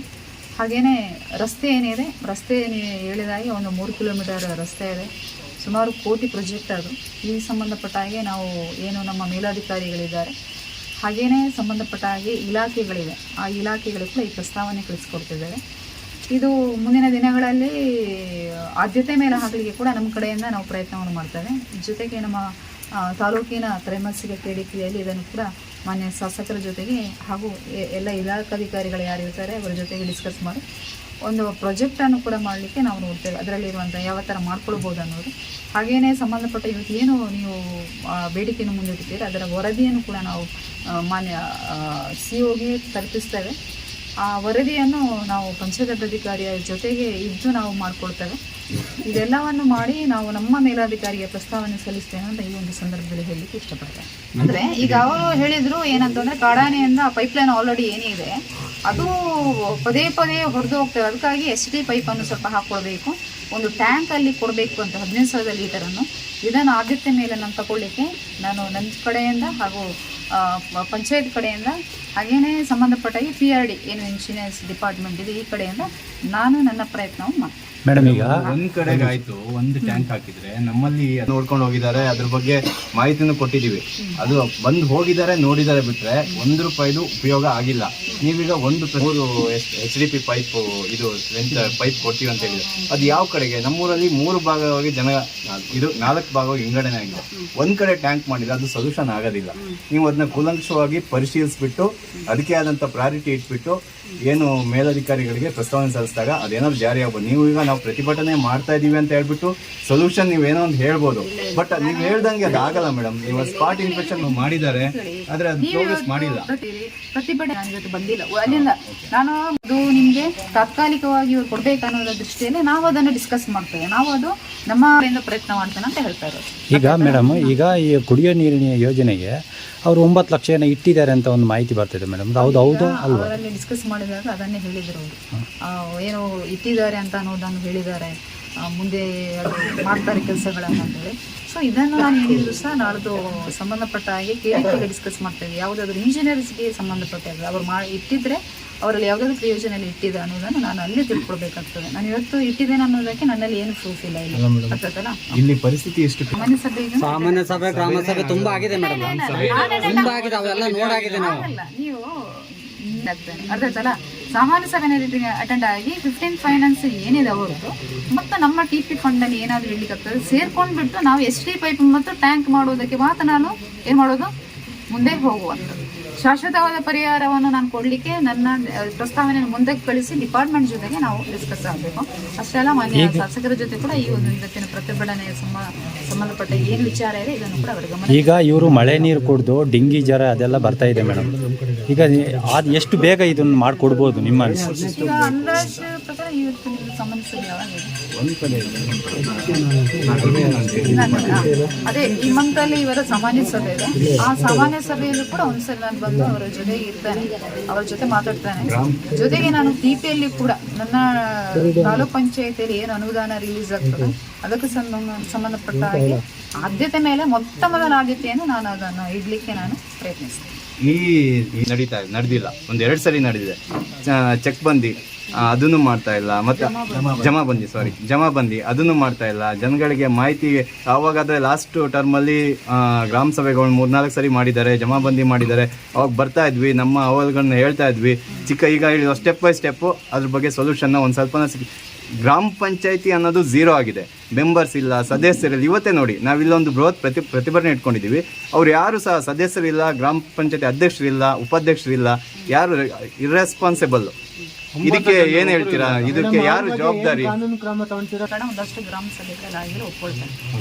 Speaker 15: ಹಾಗೆಯೇ ರಸ್ತೆ ಏನಿದೆ, ರಸ್ತೆ ಹೇಳಿದಾಗೆ ಒಂದು 3 ಕಿಲೋಮೀಟರ್ ರಸ್ತೆ ಇದೆ. ಸುಮಾರು ಕೋಟಿ ಪ್ರಾಜೆಕ್ಟ್ ಅದು. ಈ ಸಂಬಂಧಪಟ್ಟ ಹಾಗೆ ನಾವು ಏನು ನಮ್ಮ ಮೇಲಾಧಿಕಾರಿಗಳಿದ್ದಾರೆ ಹಾಗೇನೇ ಸಂಬಂಧಪಟ್ಟ ಹಾಗೆ ಇಲಾಖೆಗಳಿವೆ, ಆ ಇಲಾಖೆಗಳು ಕೂಡ ಈ ಪ್ರಸ್ತಾವನೆ ಕಳಿಸ್ಕೊಡ್ತಿದ್ದೇವೆ. ಇದು ಮುಂದಿನ ದಿನಗಳಲ್ಲಿ ಆದ್ಯತೆ ಮೇಲೆ ಹಾಕಲಿಕ್ಕೆ ಕೂಡ ನಮ್ಮ ಕಡೆಯಿಂದ ನಾವು ಪ್ರಯತ್ನವನ್ನು ಮಾಡ್ತೇವೆ. ಜೊತೆಗೆ ನಮ್ಮ ತಾಲೂಕಿನ ತ್ರೈಮಾಸಿಕ KDPಯಲ್ಲಿ ಇದನ್ನು ಕೂಡ ಮಾನ್ಯ ಶಾಸಕರ ಜೊತೆಗೆ ಹಾಗೂ ಎಲ್ಲ ಇಲಾಖಾಧಿಕಾರಿಗಳು ಯಾರಿರ್ತಾರೆ ಅವರ ಜೊತೆಗೆ ಡಿಸ್ಕಸ್ ಮಾಡಿ ಒಂದು ಪ್ರಾಜೆಕ್ಟನ್ನು ಕೂಡ ಮಾಡಲಿಕ್ಕೆ ನಾವು ನೋಡ್ತೇವೆ. ಅದರಲ್ಲಿರುವಂಥ ಯಾವ ಥರ ಮಾಡ್ಕೊಳ್ಬೋದು ಅನ್ನೋದು. ಹಾಗೆಯೇ ಸಂಬಂಧಪಟ್ಟ ಇವತ್ತು ಏನು ನೀವು ಬೇಡಿಕೆಯನ್ನು ಮುಂದಿಡ್ತೀರಿ ಅದರ ವರದಿಯನ್ನು ಕೂಡ ನಾವು ಮಾನ್ಯ COಗೆ ತಲುಪಿಸ್ತೇವೆ. ಆ ವರದಿಯನ್ನು ನಾವು ಪಂಚಾಯತಾಧಿಕಾರಿಯ ಜೊತೆಗೆ ಇದ್ದು ನಾವು ಮಾಡಿಕೊಡ್ತೇವೆ. ಇದೆಲ್ಲವನ್ನು ಮಾಡಿ ನಾವು ನಮ್ಮ ಮೇಲಾಧಿಕಾರಿಗೆ ಪ್ರಸ್ತಾವನೆ ಸಲ್ಲಿಸ್ತೇವೆ ಅಂತ ಈ ಒಂದು ಸಂದರ್ಭದಲ್ಲಿ ಹೇಳಲಿಕ್ಕೆ ಇಷ್ಟಪಡ್ತೇನೆ. ಅಂದರೆ ಈಗ ಅವರು ಹೇಳಿದರು ಏನಂತಂದರೆ ಕಾಡಾನೆಯಿಂದ ಪೈಪ್ಲೈನ್ ಆಲ್ರೆಡಿ ಏನಿದೆ ಅದು ಪದೇ ಪದೇ ಹೊಡೆದು ಹೋಗ್ತೇವೆ. ಅದಕ್ಕಾಗಿ ST ಪೈಪನ್ನು ಸ್ವಲ್ಪ ಹಾಕ್ಕೊಳ್ಬೇಕು, ಒಂದು ಟ್ಯಾಂಕಲ್ಲಿ ಕೊಡಬೇಕು ಅಂತ 15,000 ಲೀಟರನ್ನು. ಇದನ್ನು ಆದ್ಯತೆ ಮೇಲೆ ನಾನು ತಗೊಳ್ಳಿಕ್ಕೆ ನಾನು ನನ್ನ ಕಡೆಯಿಂದ ಹಾಗೂ ಪಂಚಾಯತ್ ಕಡೆಯಿಂದ ಹಾಗೇನೇ ಸಂಬಂಧಪಟ್ಟಾಗಿ PRD ಏನು ಇಂಜಿನಿಯರ್ಸ್ ಡಿಪಾರ್ಟ್ಮೆಂಟ್ ಇದೆ ಈ ಕಡೆಯಿಂದ ನಾನು ನನ್ನ ಪ್ರಯತ್ನವನ್ನು ಮಾಡ್ತೀನಿ.
Speaker 9: ಮೇಡಮ್, ಈಗ ಒಂದ್ ಕಡೆಗೆ ಆಯ್ತು, ಒಂದು ಟ್ಯಾಂಕ್ ಹಾಕಿದ್ರೆ ನಮ್ಮಲ್ಲಿ ನೋಡ್ಕೊಂಡು ಹೋಗಿದ್ದಾರೆ, ಅದ್ರ ಬಗ್ಗೆ ಮಾಹಿತಿನೂ ಕೊಟ್ಟಿದ್ದೀವಿ. ಅದು ಬಂದು ಹೋಗಿದ್ದಾರೆ, ನೋಡಿದ್ದಾರೆ, ಬಿಟ್ರೆ ₹1 ಉಪಯೋಗ ಆಗಿಲ್ಲ. ನೀವೀಗ 3 HDP ಪೈಪ್ ಇದು ಪೈಪ್ ಕೊಡ್ತೀವಿ ಅಂತ ಹೇಳಿದ್ರೆ ಅದು ಯಾವ ಕಡೆಗೆ? ನಮ್ಮೂರಲ್ಲಿ 3 ಭಾಗವಾಗಿ ಇದು 4 ಭಾಗವಾಗಿ ವಿಂಗಡಣೆ ಆಗಿದೆ. ಒಂದ್ ಕಡೆ ಟ್ಯಾಂಕ್ ಮಾಡಿದ್ರೆ ಅದು ಸೊಲ್ಯೂಷನ್ ಆಗೋದಿಲ್ಲ. ನೀವು ಅದನ್ನ ಕೂಲಂಕಷವಾಗಿ ಪರಿಶೀಲಿಸ್ಬಿಟ್ಟು ಅದಕ್ಕೆ ಆದಂಥ ಪ್ರಾಯೋರಿಟಿ ಇಟ್ಬಿಟ್ಟು ಏನು ಮೇಲಧಿಕಾರಿಗಳಿಗೆ ಪ್ರಸ್ತಾವನೆ ಸಲ್ಲಿಸಿದಾಗ ಅದೇನಾದ್ರು ಜಾರಿ ಆಗ್ಬೋದು. ನೀವು ಈಗ ನಾವು ಪ್ರತಿಭಟನೆ ಮಾಡ್ತಾ ಇದೀವಿ ಅಂತ ಹೇಳ್ಬಿಟ್ಟು ಸೊಲ್ಯೂಷನ್ ನೀವೇನೋ ಒಂದು ಹೇಳ್ಬೋದು, ಬಟ್ ನೀವು ಹೇಳ್ದಂಗೆ ಅದಾಗಲ್ಲ ಮೇಡಮ್. ನೀವು ಸ್ಪಾಟ್ ಇನ್ಸ್ಪೆಕ್ಷನ್ ಮಾಡಿದ್ದಾರೆ, ಆದ್ರೆ ಅದು ಪ್ರೋಗ್ರೆಸ್ ಮಾಡಿಲ್ಲ.
Speaker 15: ಪ್ರತಿಭಟನೆ ಇವತ್ತು ಬಂದಿಲ್ಲ ಅಲ್ಲಿಂದ. ನಾನು ಅದು ನಿಮಗೆ ತಾತ್ಕಾಲಿಕವಾಗಿ ಇವ್ರು ಕೊಡ್ಬೇಕನ್ನೋದ್ರ ದೃಷ್ಟಿಯಲ್ಲಿ ನಾವು ಅದನ್ನು ಡಿಸ್ಕಸ್ ಮಾಡ್ತೇವೆ. ನಾವು ಅದು ನಮ್ಮ ಪ್ರಯತ್ನ ಮಾಡ್ತೇನೆ ಅಂತ ಹೇಳ್ತಾ ಇರೋದು.
Speaker 16: ಈಗ ಮೇಡಮ್, ಈಗ ಈ ಕುಡಿಯೋ ನೀರಿನ ಯೋಜನೆಗೆ ಅವರು 9 ಲಕ್ಷ ಏನೋ ಇಟ್ಟಿದ್ದಾರೆ ಅಂತ ಒಂದು ಮಾಹಿತಿ ಬರ್ತಿದೆ ಮೇಡಮ್. ಹೌದು ಅಲ್ವಾ?
Speaker 15: ಅವರಲ್ಲಿ ಡಿಸ್ಕಸ್ ಮಾಡಿದಾಗ ಅದನ್ನೇ ಹೇಳಿದರು ಅವರು. ಏನು ಇಟ್ಟಿದ್ದಾರೆ ಅಂತ ಅನ್ನೋದನ್ನು ಹೇಳಿದ್ದಾರೆ, ಮುಂದೆ ಅದು ಮಾಡ್ತಾರೆ ಕೆಲಸಗಳನ್ನು ಅಂತೇಳಿ. ಸೊ ಇದನ್ನು ನಾನು ಏನಿದ್ರು ಸಹ ನಾಳ್ದು ಸಂಬಂಧಪಟ್ಟ ಹಾಗೆ KDPಗೆ ಡಿಸ್ಕಸ್ ಮಾಡ್ತೇವೆ. ಯಾವುದಾದ್ರೂ ಇಂಜಿನಿಯರ್ಸ್ಗೆ ಸಂಬಂಧಪಟ್ಟಾಗ ಅವರು ಇಟ್ಟಿದ್ರೆ ಅವರಲ್ಲಿ ಯಾವುದಾದ್ರೂ ಪ್ರಯೋಜನೆಯಲ್ಲಿ ಇಟ್ಟಿದೆ ಅನ್ನೋದನ್ನು ನಾನು ಅಲ್ಲೇ ತಿಳ್ಕೊಳ್ಬೇಕಾಗ್ತದೆ. ನಾನು ಇವತ್ತು ಇಟ್ಟಿದ್ದೇನೆ ಅನ್ನೋದಕ್ಕೆ ನನ್ನಲ್ಲಿ ಏನು ಪ್ರೂಫ್ ಇಲ್ಲ. ಇಲ್ಲ
Speaker 9: ಇಲ್ಲಿ ಪರಿಸ್ಥಿತಿ ಎಷ್ಟು
Speaker 12: ಸಾಮಾನ್ಯ ಸಭೆ ಗ್ರಾಮ ಸಭೆ ತುಂಬಾ ಆಗಿದೆ ಮೇಡಮ್, ತುಂಬಾ ಆಗಿದೆ, ಅವೆಲ್ಲ ನೋಡಾಗಿದೆ ನಾವು.
Speaker 15: ನೀವು ಅರ್ಥ ಆಯ್ತಲ್ಲ, ಸಾಮಾನ್ಯ ಸಭೆಯಲ್ಲಿ ಅಟೆಂಡ್ ಆಗಿ 15 ಫೈನಾನ್ಸ್ ಏನಿದೆ ಅವರದ್ದು ಮತ್ತು ನಮ್ಮ TP ಫಂಡಲ್ಲಿ ಏನಾದರೂ ಇಡ್ಲಿಕ್ಕಾಗ್ತದೆ ಸೇರ್ಕೊಂಡ್ಬಿಟ್ಟು ನಾವು ST ಪೈಪ್ ಮತ್ತು ಟ್ಯಾಂಕ್ ಮಾಡೋದಕ್ಕೆ ಮಾತ್ರ ನಾನು ಏನು ಮಾಡೋದು ಮುಂದೆ ಹೋಗುವಂಥದ್ದು. ಶಾಶ್ವತವಾದ ಪರಿಹಾರವನ್ನು ನಾನು ಕೊಡಲಿಕ್ಕೆ ನನ್ನ ಪ್ರಸ್ತಾವನೆಯನ್ನು ಮುಂದಕ್ಕೆ ಕಳಿಸಿ ಡಿಪಾರ್ಟ್ಮೆಂಟ್ ಜೊತೆಗೆ ನಾವು ಡಿಸ್ಕಸ್ ಆಗಬೇಕು. ಅಷ್ಟೇ ಅಲ್ಲ, ಮಾನ್ಯ ಶಾಸಕರ ಜೊತೆ ಕೂಡ ಈ ಒಂದು ಇವತ್ತಿನ ಪ್ರತಿಭಟನೆಯ ಸಂಬಂಧಪಟ್ಟ ಏನು ವಿಚಾರ ಇದೆ ಇದನ್ನು ಕೂಡ ಅವರ ಗಮನ.
Speaker 16: ಈಗ ಇವರು ಮಳೆ ನೀರು ಕುಡಿದು ಡೆಂಗಿ ಜ್ವರ ಅದೆಲ್ಲ ಬರ್ತಾ ಇದೆ ಮೇಡಮ್. ಈಗ ಅದು ಎಷ್ಟು ಬೇಗ ಇದನ್ನು ಮಾಡಿಕೊಡ್ಬೋದು ನಿಮ್ಮ ಅನಿಸಿಕೆ?
Speaker 15: ಈಗ ಅಂದಾಜು ಪ್ರಕಾರ ಇವತ್ತು ಸಂಬಂಧಿಸಿದ ಅದೇ ಈ ಮಂತಲ್ಲಿ ಇವರ ಸಾಮಾನ್ಯ ಸಭೆ ಇದೆ. ಆ ಸಾಮಾನ್ಯ ಸಭೆಯಲ್ಲೂ ಕೂಡ ಒಂದ್ಸಲ ನಾನು ಬಂದು ಅವರ ಜೊತೆಗೆ ಇರ್ತಾನೆ, ಅವರ ಜೊತೆ ಮಾತಾಡ್ತಾನೆ. ಜೊತೆಗೆ ನಾನು TPಯಲ್ಲಿ ಕೂಡ ನನ್ನ ತಾಲೂಕ್ ಪಂಚಾಯತಿಯಲ್ಲಿ ಏನು ಅನುದಾನ ರಿಲೀಸ್ ಆಗ್ತದೆ ಅದಕ್ಕೆ ಸಂಬಂಧಪಟ್ಟ ಹಾಗೆ ಆದ್ಯತೆ ಮೇಲೆ ಮೊದಲ ಆದ್ಯತೆಯನ್ನು ನಾನು ಅದನ್ನು ಇಡ್ಲಿಕ್ಕೆ ನಾನು ಪ್ರಯತ್ನಿಸ್ತೇನೆ.
Speaker 9: ಈ ನಡೆದಿಲ್ಲ, 1-2 ಸರಿ ನಡೆದಿದೆ. ಚೆಕ್ ಬಂದಿ ಅದನ್ನು ಮಾಡ್ತಾ ಇಲ್ಲ, ಮತ್ತೆ ಜಮಾಬಂದಿ ಅದನ್ನು ಮಾಡ್ತಾ ಇಲ್ಲ. ಜನಗಳಿಗೆ ಮಾಹಿತಿ ಆವಾಗಾದ್ರೆ ಲಾಸ್ಟ್ ಟರ್ಮಲ್ಲಿ ಗ್ರಾಮ ಸಭೆಗಳು 3-4 ಸರಿ ಮಾಡಿದ್ದಾರೆ, ಜಮಾಬಂದಿ ಮಾಡಿದ್ದಾರೆ. ಅವಾಗ ಬರ್ತಾ ಇದ್ವಿ, ನಮ್ಮ ಅಹವಾಲುಗಳನ್ನ ಹೇಳ್ತಾ ಇದ್ವಿ. ಈಗ ಹೇಳಿದ ಸ್ಟೆಪ್ ಬೈ ಸ್ಟೆಪ್ಪು ಅದ್ರ ಬಗ್ಗೆ ಸೊಲ್ಯೂಷನ್ನ ಒಂದು ಸ್ವಲ್ಪನ ಗ್ರಾಮ ಪಂಚಾಯತಿ ಅನ್ನೋದು 0 ಆಗಿದೆ. ಮೆಂಬರ್ಸ್ ಇಲ್ಲ, ಸದಸ್ಯರಿಲ್ಲ. ಇವತ್ತೇ ನೋಡಿ, ನಾವಿಲ್ಲೊಂದು ಬೃಹತ್ ಪ್ರತಿಭಟನೆ ಇಟ್ಕೊಂಡಿದ್ದೀವಿ. ಅವ್ರು ಯಾರು ಸಹ ಸದಸ್ಯರಿಲ್ಲ, ಗ್ರಾಮ ಪಂಚಾಯತಿ ಅಧ್ಯಕ್ಷರಿಲ್ಲ, ಉಪಾಧ್ಯಕ್ಷರಿಲ್ಲ, ಯಾರು ಇರ್ರೆಸ್ಪಾನ್ಸಿಬಲ್. ಇದಕ್ಕೆ ಏನ್ ಹೇಳ್ತೀರಾ? ಇದಕ್ಕೆ ಯಾರು ಜವಾಬ್ದಾರಿ?
Speaker 15: ಒಂದಷ್ಟು ಗ್ರಾಮ ಸಭೆಗಳಾಗಿರೋ ಒಪ್ಕೊಳ್ತಾರೆ.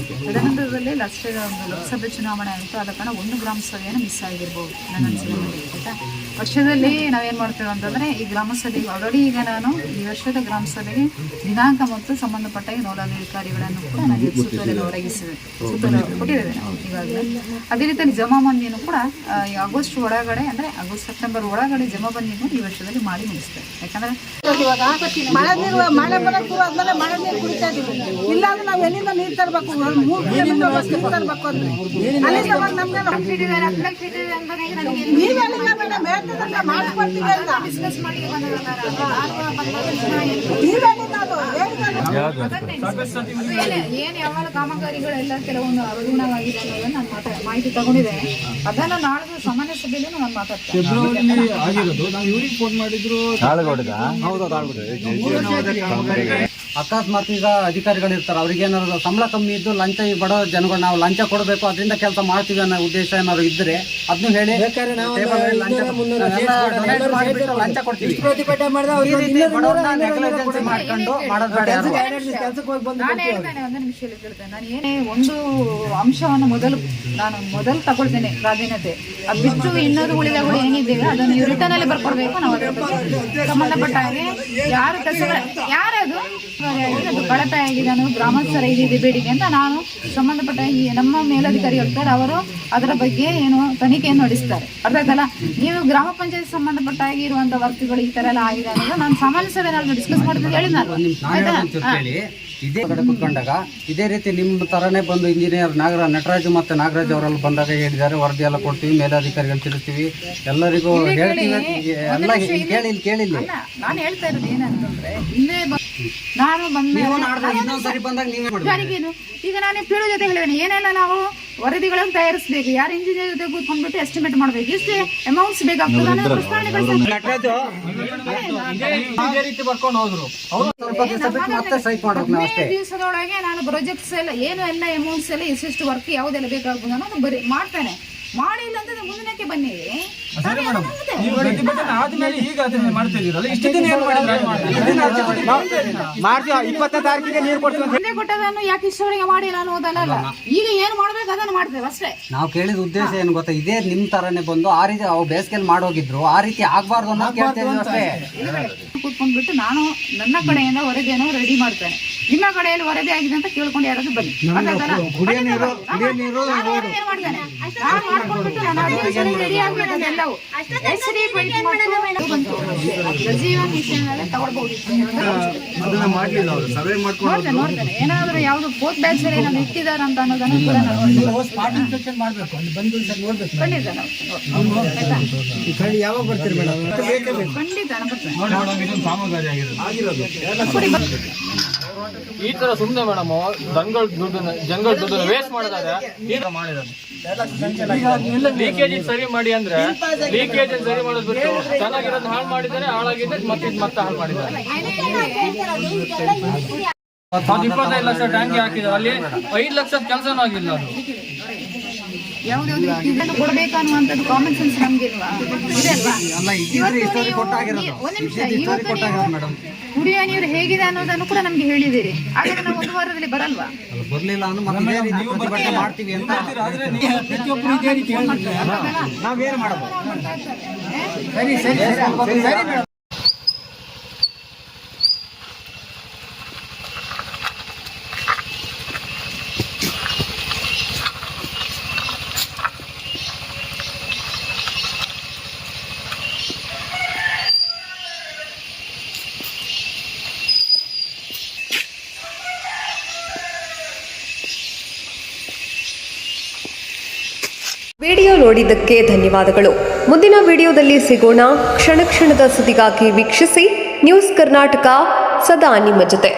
Speaker 15: ತದನಂತರದಲ್ಲಿ ಲೋಕಸಭೆ ಚುನಾವಣೆ ಆಯಿತು, ಆದ ಕಾರಣ 1 ಗ್ರಾಮ ಸಭೆಯನ್ನು ಮಿಸ್ ಆಗಿರ್ಬೋದು ನನ್ನ ಅನಿಸಿಕೆ. ವರ್ಷದಲ್ಲಿ ನಾವೇನು ಮಾಡ್ತೇವೆ ಅಂತಂದರೆ ಈ ಗ್ರಾಮ ಸಭೆಗೆ ಆಲ್ರೆಡಿ ಈಗ ನಾನು ಈ ವರ್ಷದ ಗ್ರಾಮ ಸಭೆಗೆ ದಿನಾಂಕ ಮತ್ತು ಸಂಬಂಧಪಟ್ಟ ನೋಡಾಧಿಕಾರಿಗಳನ್ನು ಕೂಡ ನನಗೆ ಸುತ್ತೋಲೆಯನ್ನು ಸುತ್ತೋಲೆ ಕೊಟ್ಟಿದ್ದೇವೆ ನಾವು ಈಗಾಗಲೇ. ಅದೇ ರೀತಿಯಲ್ಲಿ ಜಮಾಬಂದಿಯನ್ನು ಕೂಡ ಆಗಸ್ಟ್ ಒಳಗಡೆ ಅಂದರೆ ಸೆಪ್ಟೆಂಬರ್ ಒಳಗಡೆ ಜಮಾಬಂದಿಯನ್ನು ಈ ವರ್ಷದಲ್ಲಿ ಮಾಡಿ ಮುಗಿಸ್ತೇವೆ. ಯಾಕಂದರೆ
Speaker 8: ಇವಾಗ ಮಳೆ ಬರಕ್ಕೆ ಶುರು ಆದ್ಮೇಲೆ ಮಳೆ ನೀರು ಕುಡಿತಾ ಇದೀವಿ. ಇಲ್ಲಾಂದ್ರೆ ನಾವು ಎಲ್ಲಿಂದ ನೀರು ತರಬೇಕು? 3 ಕಿಲೋಮೀಟರ್ ತರಬೇಕು ಅಂದ್ರೆ ಅಲ್ಲಿಂದ ನಮ್ಗೆ ನೀವೆಲ್ಲಿಂದ ಮೇಡಮ್ ಹೇಳ್ತಿದ್ರೆ ಮಾಡ್ಕೊಡ್ತೀವಿ ಅಂತ ಡಿಸ್ಕಸ್ ಮಾಡಿ ನೀವೆಲ್ಲಿಂದ ಅದು
Speaker 15: ಏನ್ ಯಾವಾಗ ಕಾಮಗಾರಿಗಳೆಲ್ಲ ಕೆಲವೊಂದು ಅನುಗುಣವಾಗಿದೆ ಅನ್ನೋದನ್ನ ನಾನು ಮಾಹಿತಿ ತಗೊಂಡಿದ್ದೇನೆ. ಅದನ್ನ ನಾಳೆ ಸಾಮಾನ್ಯ ಸಭೆಯಲ್ಲಿ ನಾನು ಮಾತಾಡ್ತೇನೆ.
Speaker 12: ಅಕಸ್ಮಾತ್ ಈಗ ಅಧಿಕಾರಿಗಳು ಇರ್ತಾರೆ, ಅವ್ರಿಗೆ ಏನಾದ್ರು ಸಂಬಳ ಕಮ್ಮಿ ಇದ್ದು ಲಂಚ ಈ ಬಡವ ಜನಗಳು ನಾವು ಲಂಚ ಕೊಡಬೇಕು, ಅದರಿಂದ ಕೆಲಸ ಮಾಡ್ತೀವಿ ಅನ್ನೋ ಉದ್ದೇಶ ಏನಾದ್ರು ಇದ್ರೆ ಅದನ್ನು ಹೇಳಿ ಲಂಚ ಕೊಡ್ತೀವಿ.
Speaker 15: ನಾನು ಹೇಳ್ತೇನೆ, ಒಂದು ನಿಮಿಷ ಹೇಳ್ತೇನೆ. ನಾನು ಏನೇ ಒಂದು ಅಂಶವನ್ನು ಮೊದಲು ತಗೊಳ್ತೇನೆ, ಪ್ರಾಧಾನ್ಯತೆ. ಅದು ಬಿಟ್ಟು ಇನ್ನೊಂದು ಉಳಿದಗಳು ಏನಿದ್ದೇವೆ ಅದನ್ನು ನೀವು ರಿಟರ್ನ್ ಅಲ್ಲಿ ಬರ್ಕೊಡ್ಬೇಕು. ನಾವು ಅದರ ಬಗ್ಗೆ ಸಂಬಂಧಪಟ್ಟ ಹಾಗೆ ಯಾರು ಕೆಲಸಗಳು ಯಾರದು ಅದು ಕಳಪೆ ಆಗಿದೆ ಅನ್ನೋದು ಗ್ರಾಮಸ್ಥರ ಇದೆ ಬೇಡಿಕೆ ಅಂತ ನಾನು ಸಂಬಂಧಪಟ್ಟ ಈ ನಮ್ಮ ಮೇಲಧಿಕಾರಿ ಹೇಳ್ತಾರೆ, ಅವರು ಅದರ ಬಗ್ಗೆ ಏನು ತನಿಖೆಯನ್ನು ನಡೆಸ್ತಾರೆ. ಅರ್ಥ ಆಯ್ತಲ್ಲ? ನೀವು ಗ್ರಾಮ ಪಂಚಾಯತ್ ಸಂಬಂಧಪಟ್ಟ ಹಾಗೆ ಇರುವಂತ ವರ್ಕ್ಗಳು ಈ ತರ ಎಲ್ಲ ಆಗಿದೆ ಅನ್ನೋದು ನಾನು ಸಾಮಾನ್ಯ ಸಭೆ ಡಿಸ್ಕಸ್ ಮಾಡ್ತೀನಿ ಹೇಳಿ ನಾನು.
Speaker 12: ಇದೇ ಕಡೆ ಕುತ್ಕೊಂಡಾಗ ಇದೇ ರೀತಿ ನಿಮ್ಮ ತರನೇ ಬಂದು ಇಂಜಿನಿಯರ್ ನಟರಾಜು ಮತ್ತೆ ನಾಗರಾಜ್ ಅವರೆಲ್ಲ ಬಂದಾಗ ಹೇಳಿದ್ದಾರೆ, ವರದಿ ಎಲ್ಲ ಕೊಡ್ತೀವಿ, ಮೇಲಾಧಿಕಾರಿಗಳು ತಿಳಿಸ್ತೀವಿ, ಎಲ್ಲರಿಗೂ ಹೇಳ್ತೀವಿ. ಎಲ್ಲ ಕೇಳಿಲ್ಲ.
Speaker 15: ನಾನು ಹೇಳ್ತಾ ಇರೋದು ಏನಂತಂದ್ರೆ, ಇಲ್ಲೇ ನಾನು
Speaker 12: ಇನ್ನೊಂದ್ಸರಿ ಬಂದಾಗ
Speaker 15: ನೀವೇನು ಈಗ ನಾನು ಪೀಳು ಜೊತೆ ಹೇಳಿದ್ದೇನೆ, ಏನೆಲ್ಲ ನಾವು ವರದಿಗಳನ್ನು ತಯಾರಿಸಬೇಕು, ಯಾರು ಇಂಜಿನಿಯರ್ ಜೊತೆ ಕೂತ್ಕೊಂಡ್ಬಿಟ್ಟು ಎಸ್ಟಿಮೇಟ್ ಮಾಡ್ಬೇಕು, ಎಷ್ಟು ಅಮೌಂಟ್ಸ್ ಬೇಕಾಗ್ತದೆ ದಿವಸದೊಳಗೆ ನಾನು ಪ್ರಾಜೆಕ್ಟ್ಸ್ ಎಲ್ಲ ಏನು ಎಲ್ಲ ಅಮೌಂಟ್ಸ್ ಎಲ್ಲ ಎಷ್ಟು ವರ್ಕ್ ಯಾವ್ದೆಲ್ಲ ಬೇಕಾಗ್ಬೋದು ಅನ್ನೋದು ಬರೀ ಮಾಡ್ತಾನೆ. ಮಾಡಿಲ್ಲ ಅಂತಂದ್ರೆ ಮುಂದಿನಕ್ಕೆ ಬನ್ನಿ. ಕೊಟ್ಟದನ್ನು ಯಾಕೆ ಇಷ್ಟೊಳಗೆ ಮಾಡಿಲ್ಲ ಅನ್ನೋದಲ್ಲ, ಈಗ ಏನ್ ಮಾಡ್ಬೇಕು ಅದನ್ನು ಮಾಡ್ತೇವೆ ಅಷ್ಟೇ.
Speaker 12: ನಾವು ಕೇಳಿದ ಉದ್ದೇಶ ಏನು ಗೊತ್ತಾ, ಇದೇ ನಿಮ್ ತರನೇ ಬಂದು ಆ ರೀತಿ ಅವು ಬೇಸಿಗೆಯಲ್ಲಿ ಮಾಡೋಗಿದ್ರು ಆ ರೀತಿ ಆಗ್ಬಾರ್ದು ಅನ್ನೋ ಕೇಳ್ತೇವೆ ಅಷ್ಟೇ.
Speaker 15: ಕೂತ್ಕೊಂಡ್ಬಿಟ್ಟು ನಾನು ನನ್ನ ಕಡೆಯಿಂದ ವರದಿಯನ್ನು ರೆಡಿ ಮಾಡ್ತೇನೆ, ನಿಮ್ಮ ಕಡೆಯಲ್ಲಿ ವರದಿ ಆಗಿದೆ ಅಂತ ಕೇಳ್ಕೊಂಡು ಯಾರಾದ್ರೂ ಬನ್ನಿ. ರೆಡಿ ಆಗ್ಬೇಕು ಎಲ್ಲವೂ ಜೀವನ ವಿಷಯದಲ್ಲಿ ತಗೊಳ್ಬಹುದಿತ್ತು. ನೋಡ್ತೇನೆ ಏನಾದ್ರು ಯಾವ್ದು ಫೋರ್ತ್ ಬ್ಯಾಚ್ ಅಲ್ಲಿ ಏನಾದ್ರು ಇಟ್ಟಿದಾರ ಅಂತ ಅನ್ನೋದನ್ನು ಕೂಡ ನಾನು
Speaker 3: ಈ ತರ ಸುಮ್ಮನೆ ಮೇಡಮ್ ಜಂಗಲ್ ದುಡ್ಡನ್ನ ವೇಸ್ಟ್ ಮಾಡಿದಾಗ ಈ ತರ ಮಾಡಿದಾರೆ. ಲೀಕೇಜ್ ಸರಿ ಮಾಡಿ ಅಂದ್ರೆ ಲೀಕೇಜ್ ಸರಿ ಮಾಡೋದು ಬಿಟ್ಟು ಚೆನ್ನಾಗಿರೋದು ಹಾಳು ಮಾಡಿದ್ದಾರೆ, ಹಾಳಾಗಿದೆ ಮತ್ತೆ ಹಾಳು ಮಾಡಿದ್ದಾರೆ. 25 ಲಕ್ಷ ಟ್ಯಾಂಕಿ ಹಾಕಿದ್ದಾರೆ, ಅಲ್ಲಿ 5 ಲಕ್ಷದ ಕೆಲಸನೂ ಆಗಿಲ್ಲ. ಅದು
Speaker 15: ಯಾವ್ದಾದ್ರು ಇದನ್ನು ಕೊಡ್ಬೇಕು ಅನ್ನುವಂಥದ್ದು ಕಾಮನ್ ಸೆನ್ಸ್ ನಮ್ಗೆ ಇಲ್ವಾ? ಇದೆ ಅಲ್ವಾ? ಒಂದ್ ನಿಮಿಷ, ಇವತ್ತು ಕುಡಿಯುವ ನೀರು ಹೇಗಿದೆ ಅನ್ನೋದನ್ನು ಕೂಡ ನಮ್ಗೆ ಹೇಳಿದಿರಿ, ಹಾಗಾದ್ರೆ ನಾವು ಒಂದು ವಾರದಲ್ಲಿ ಬರಲ್ವಾ?
Speaker 12: ಬರ್ಲಿಲ್ಲ ಮಾಡ್ತೀವಿ ಅಂತ ನಾವೇನು ಮಾಡಬಹುದು?
Speaker 17: ವಿಡಿಯೋ ನೋಡಿದ್ದಕ್ಕೆ ಧನ್ಯವಾದಗಳು. ಮುಂದಿನ ವಿಡಿಯೋದಲ್ಲಿ ಸಿಗೋಣ. ಕ್ಷಣ ಕ್ಷಣದ ಸುದ್ದಿಗಾಗಿ ವೀಕ್ಷಿಸಿ ನ್ಯೂಸ್ ಕರ್ನಾಟಕ, ಸದಾ ನಿಮ್ಮ ಜೊತೆ.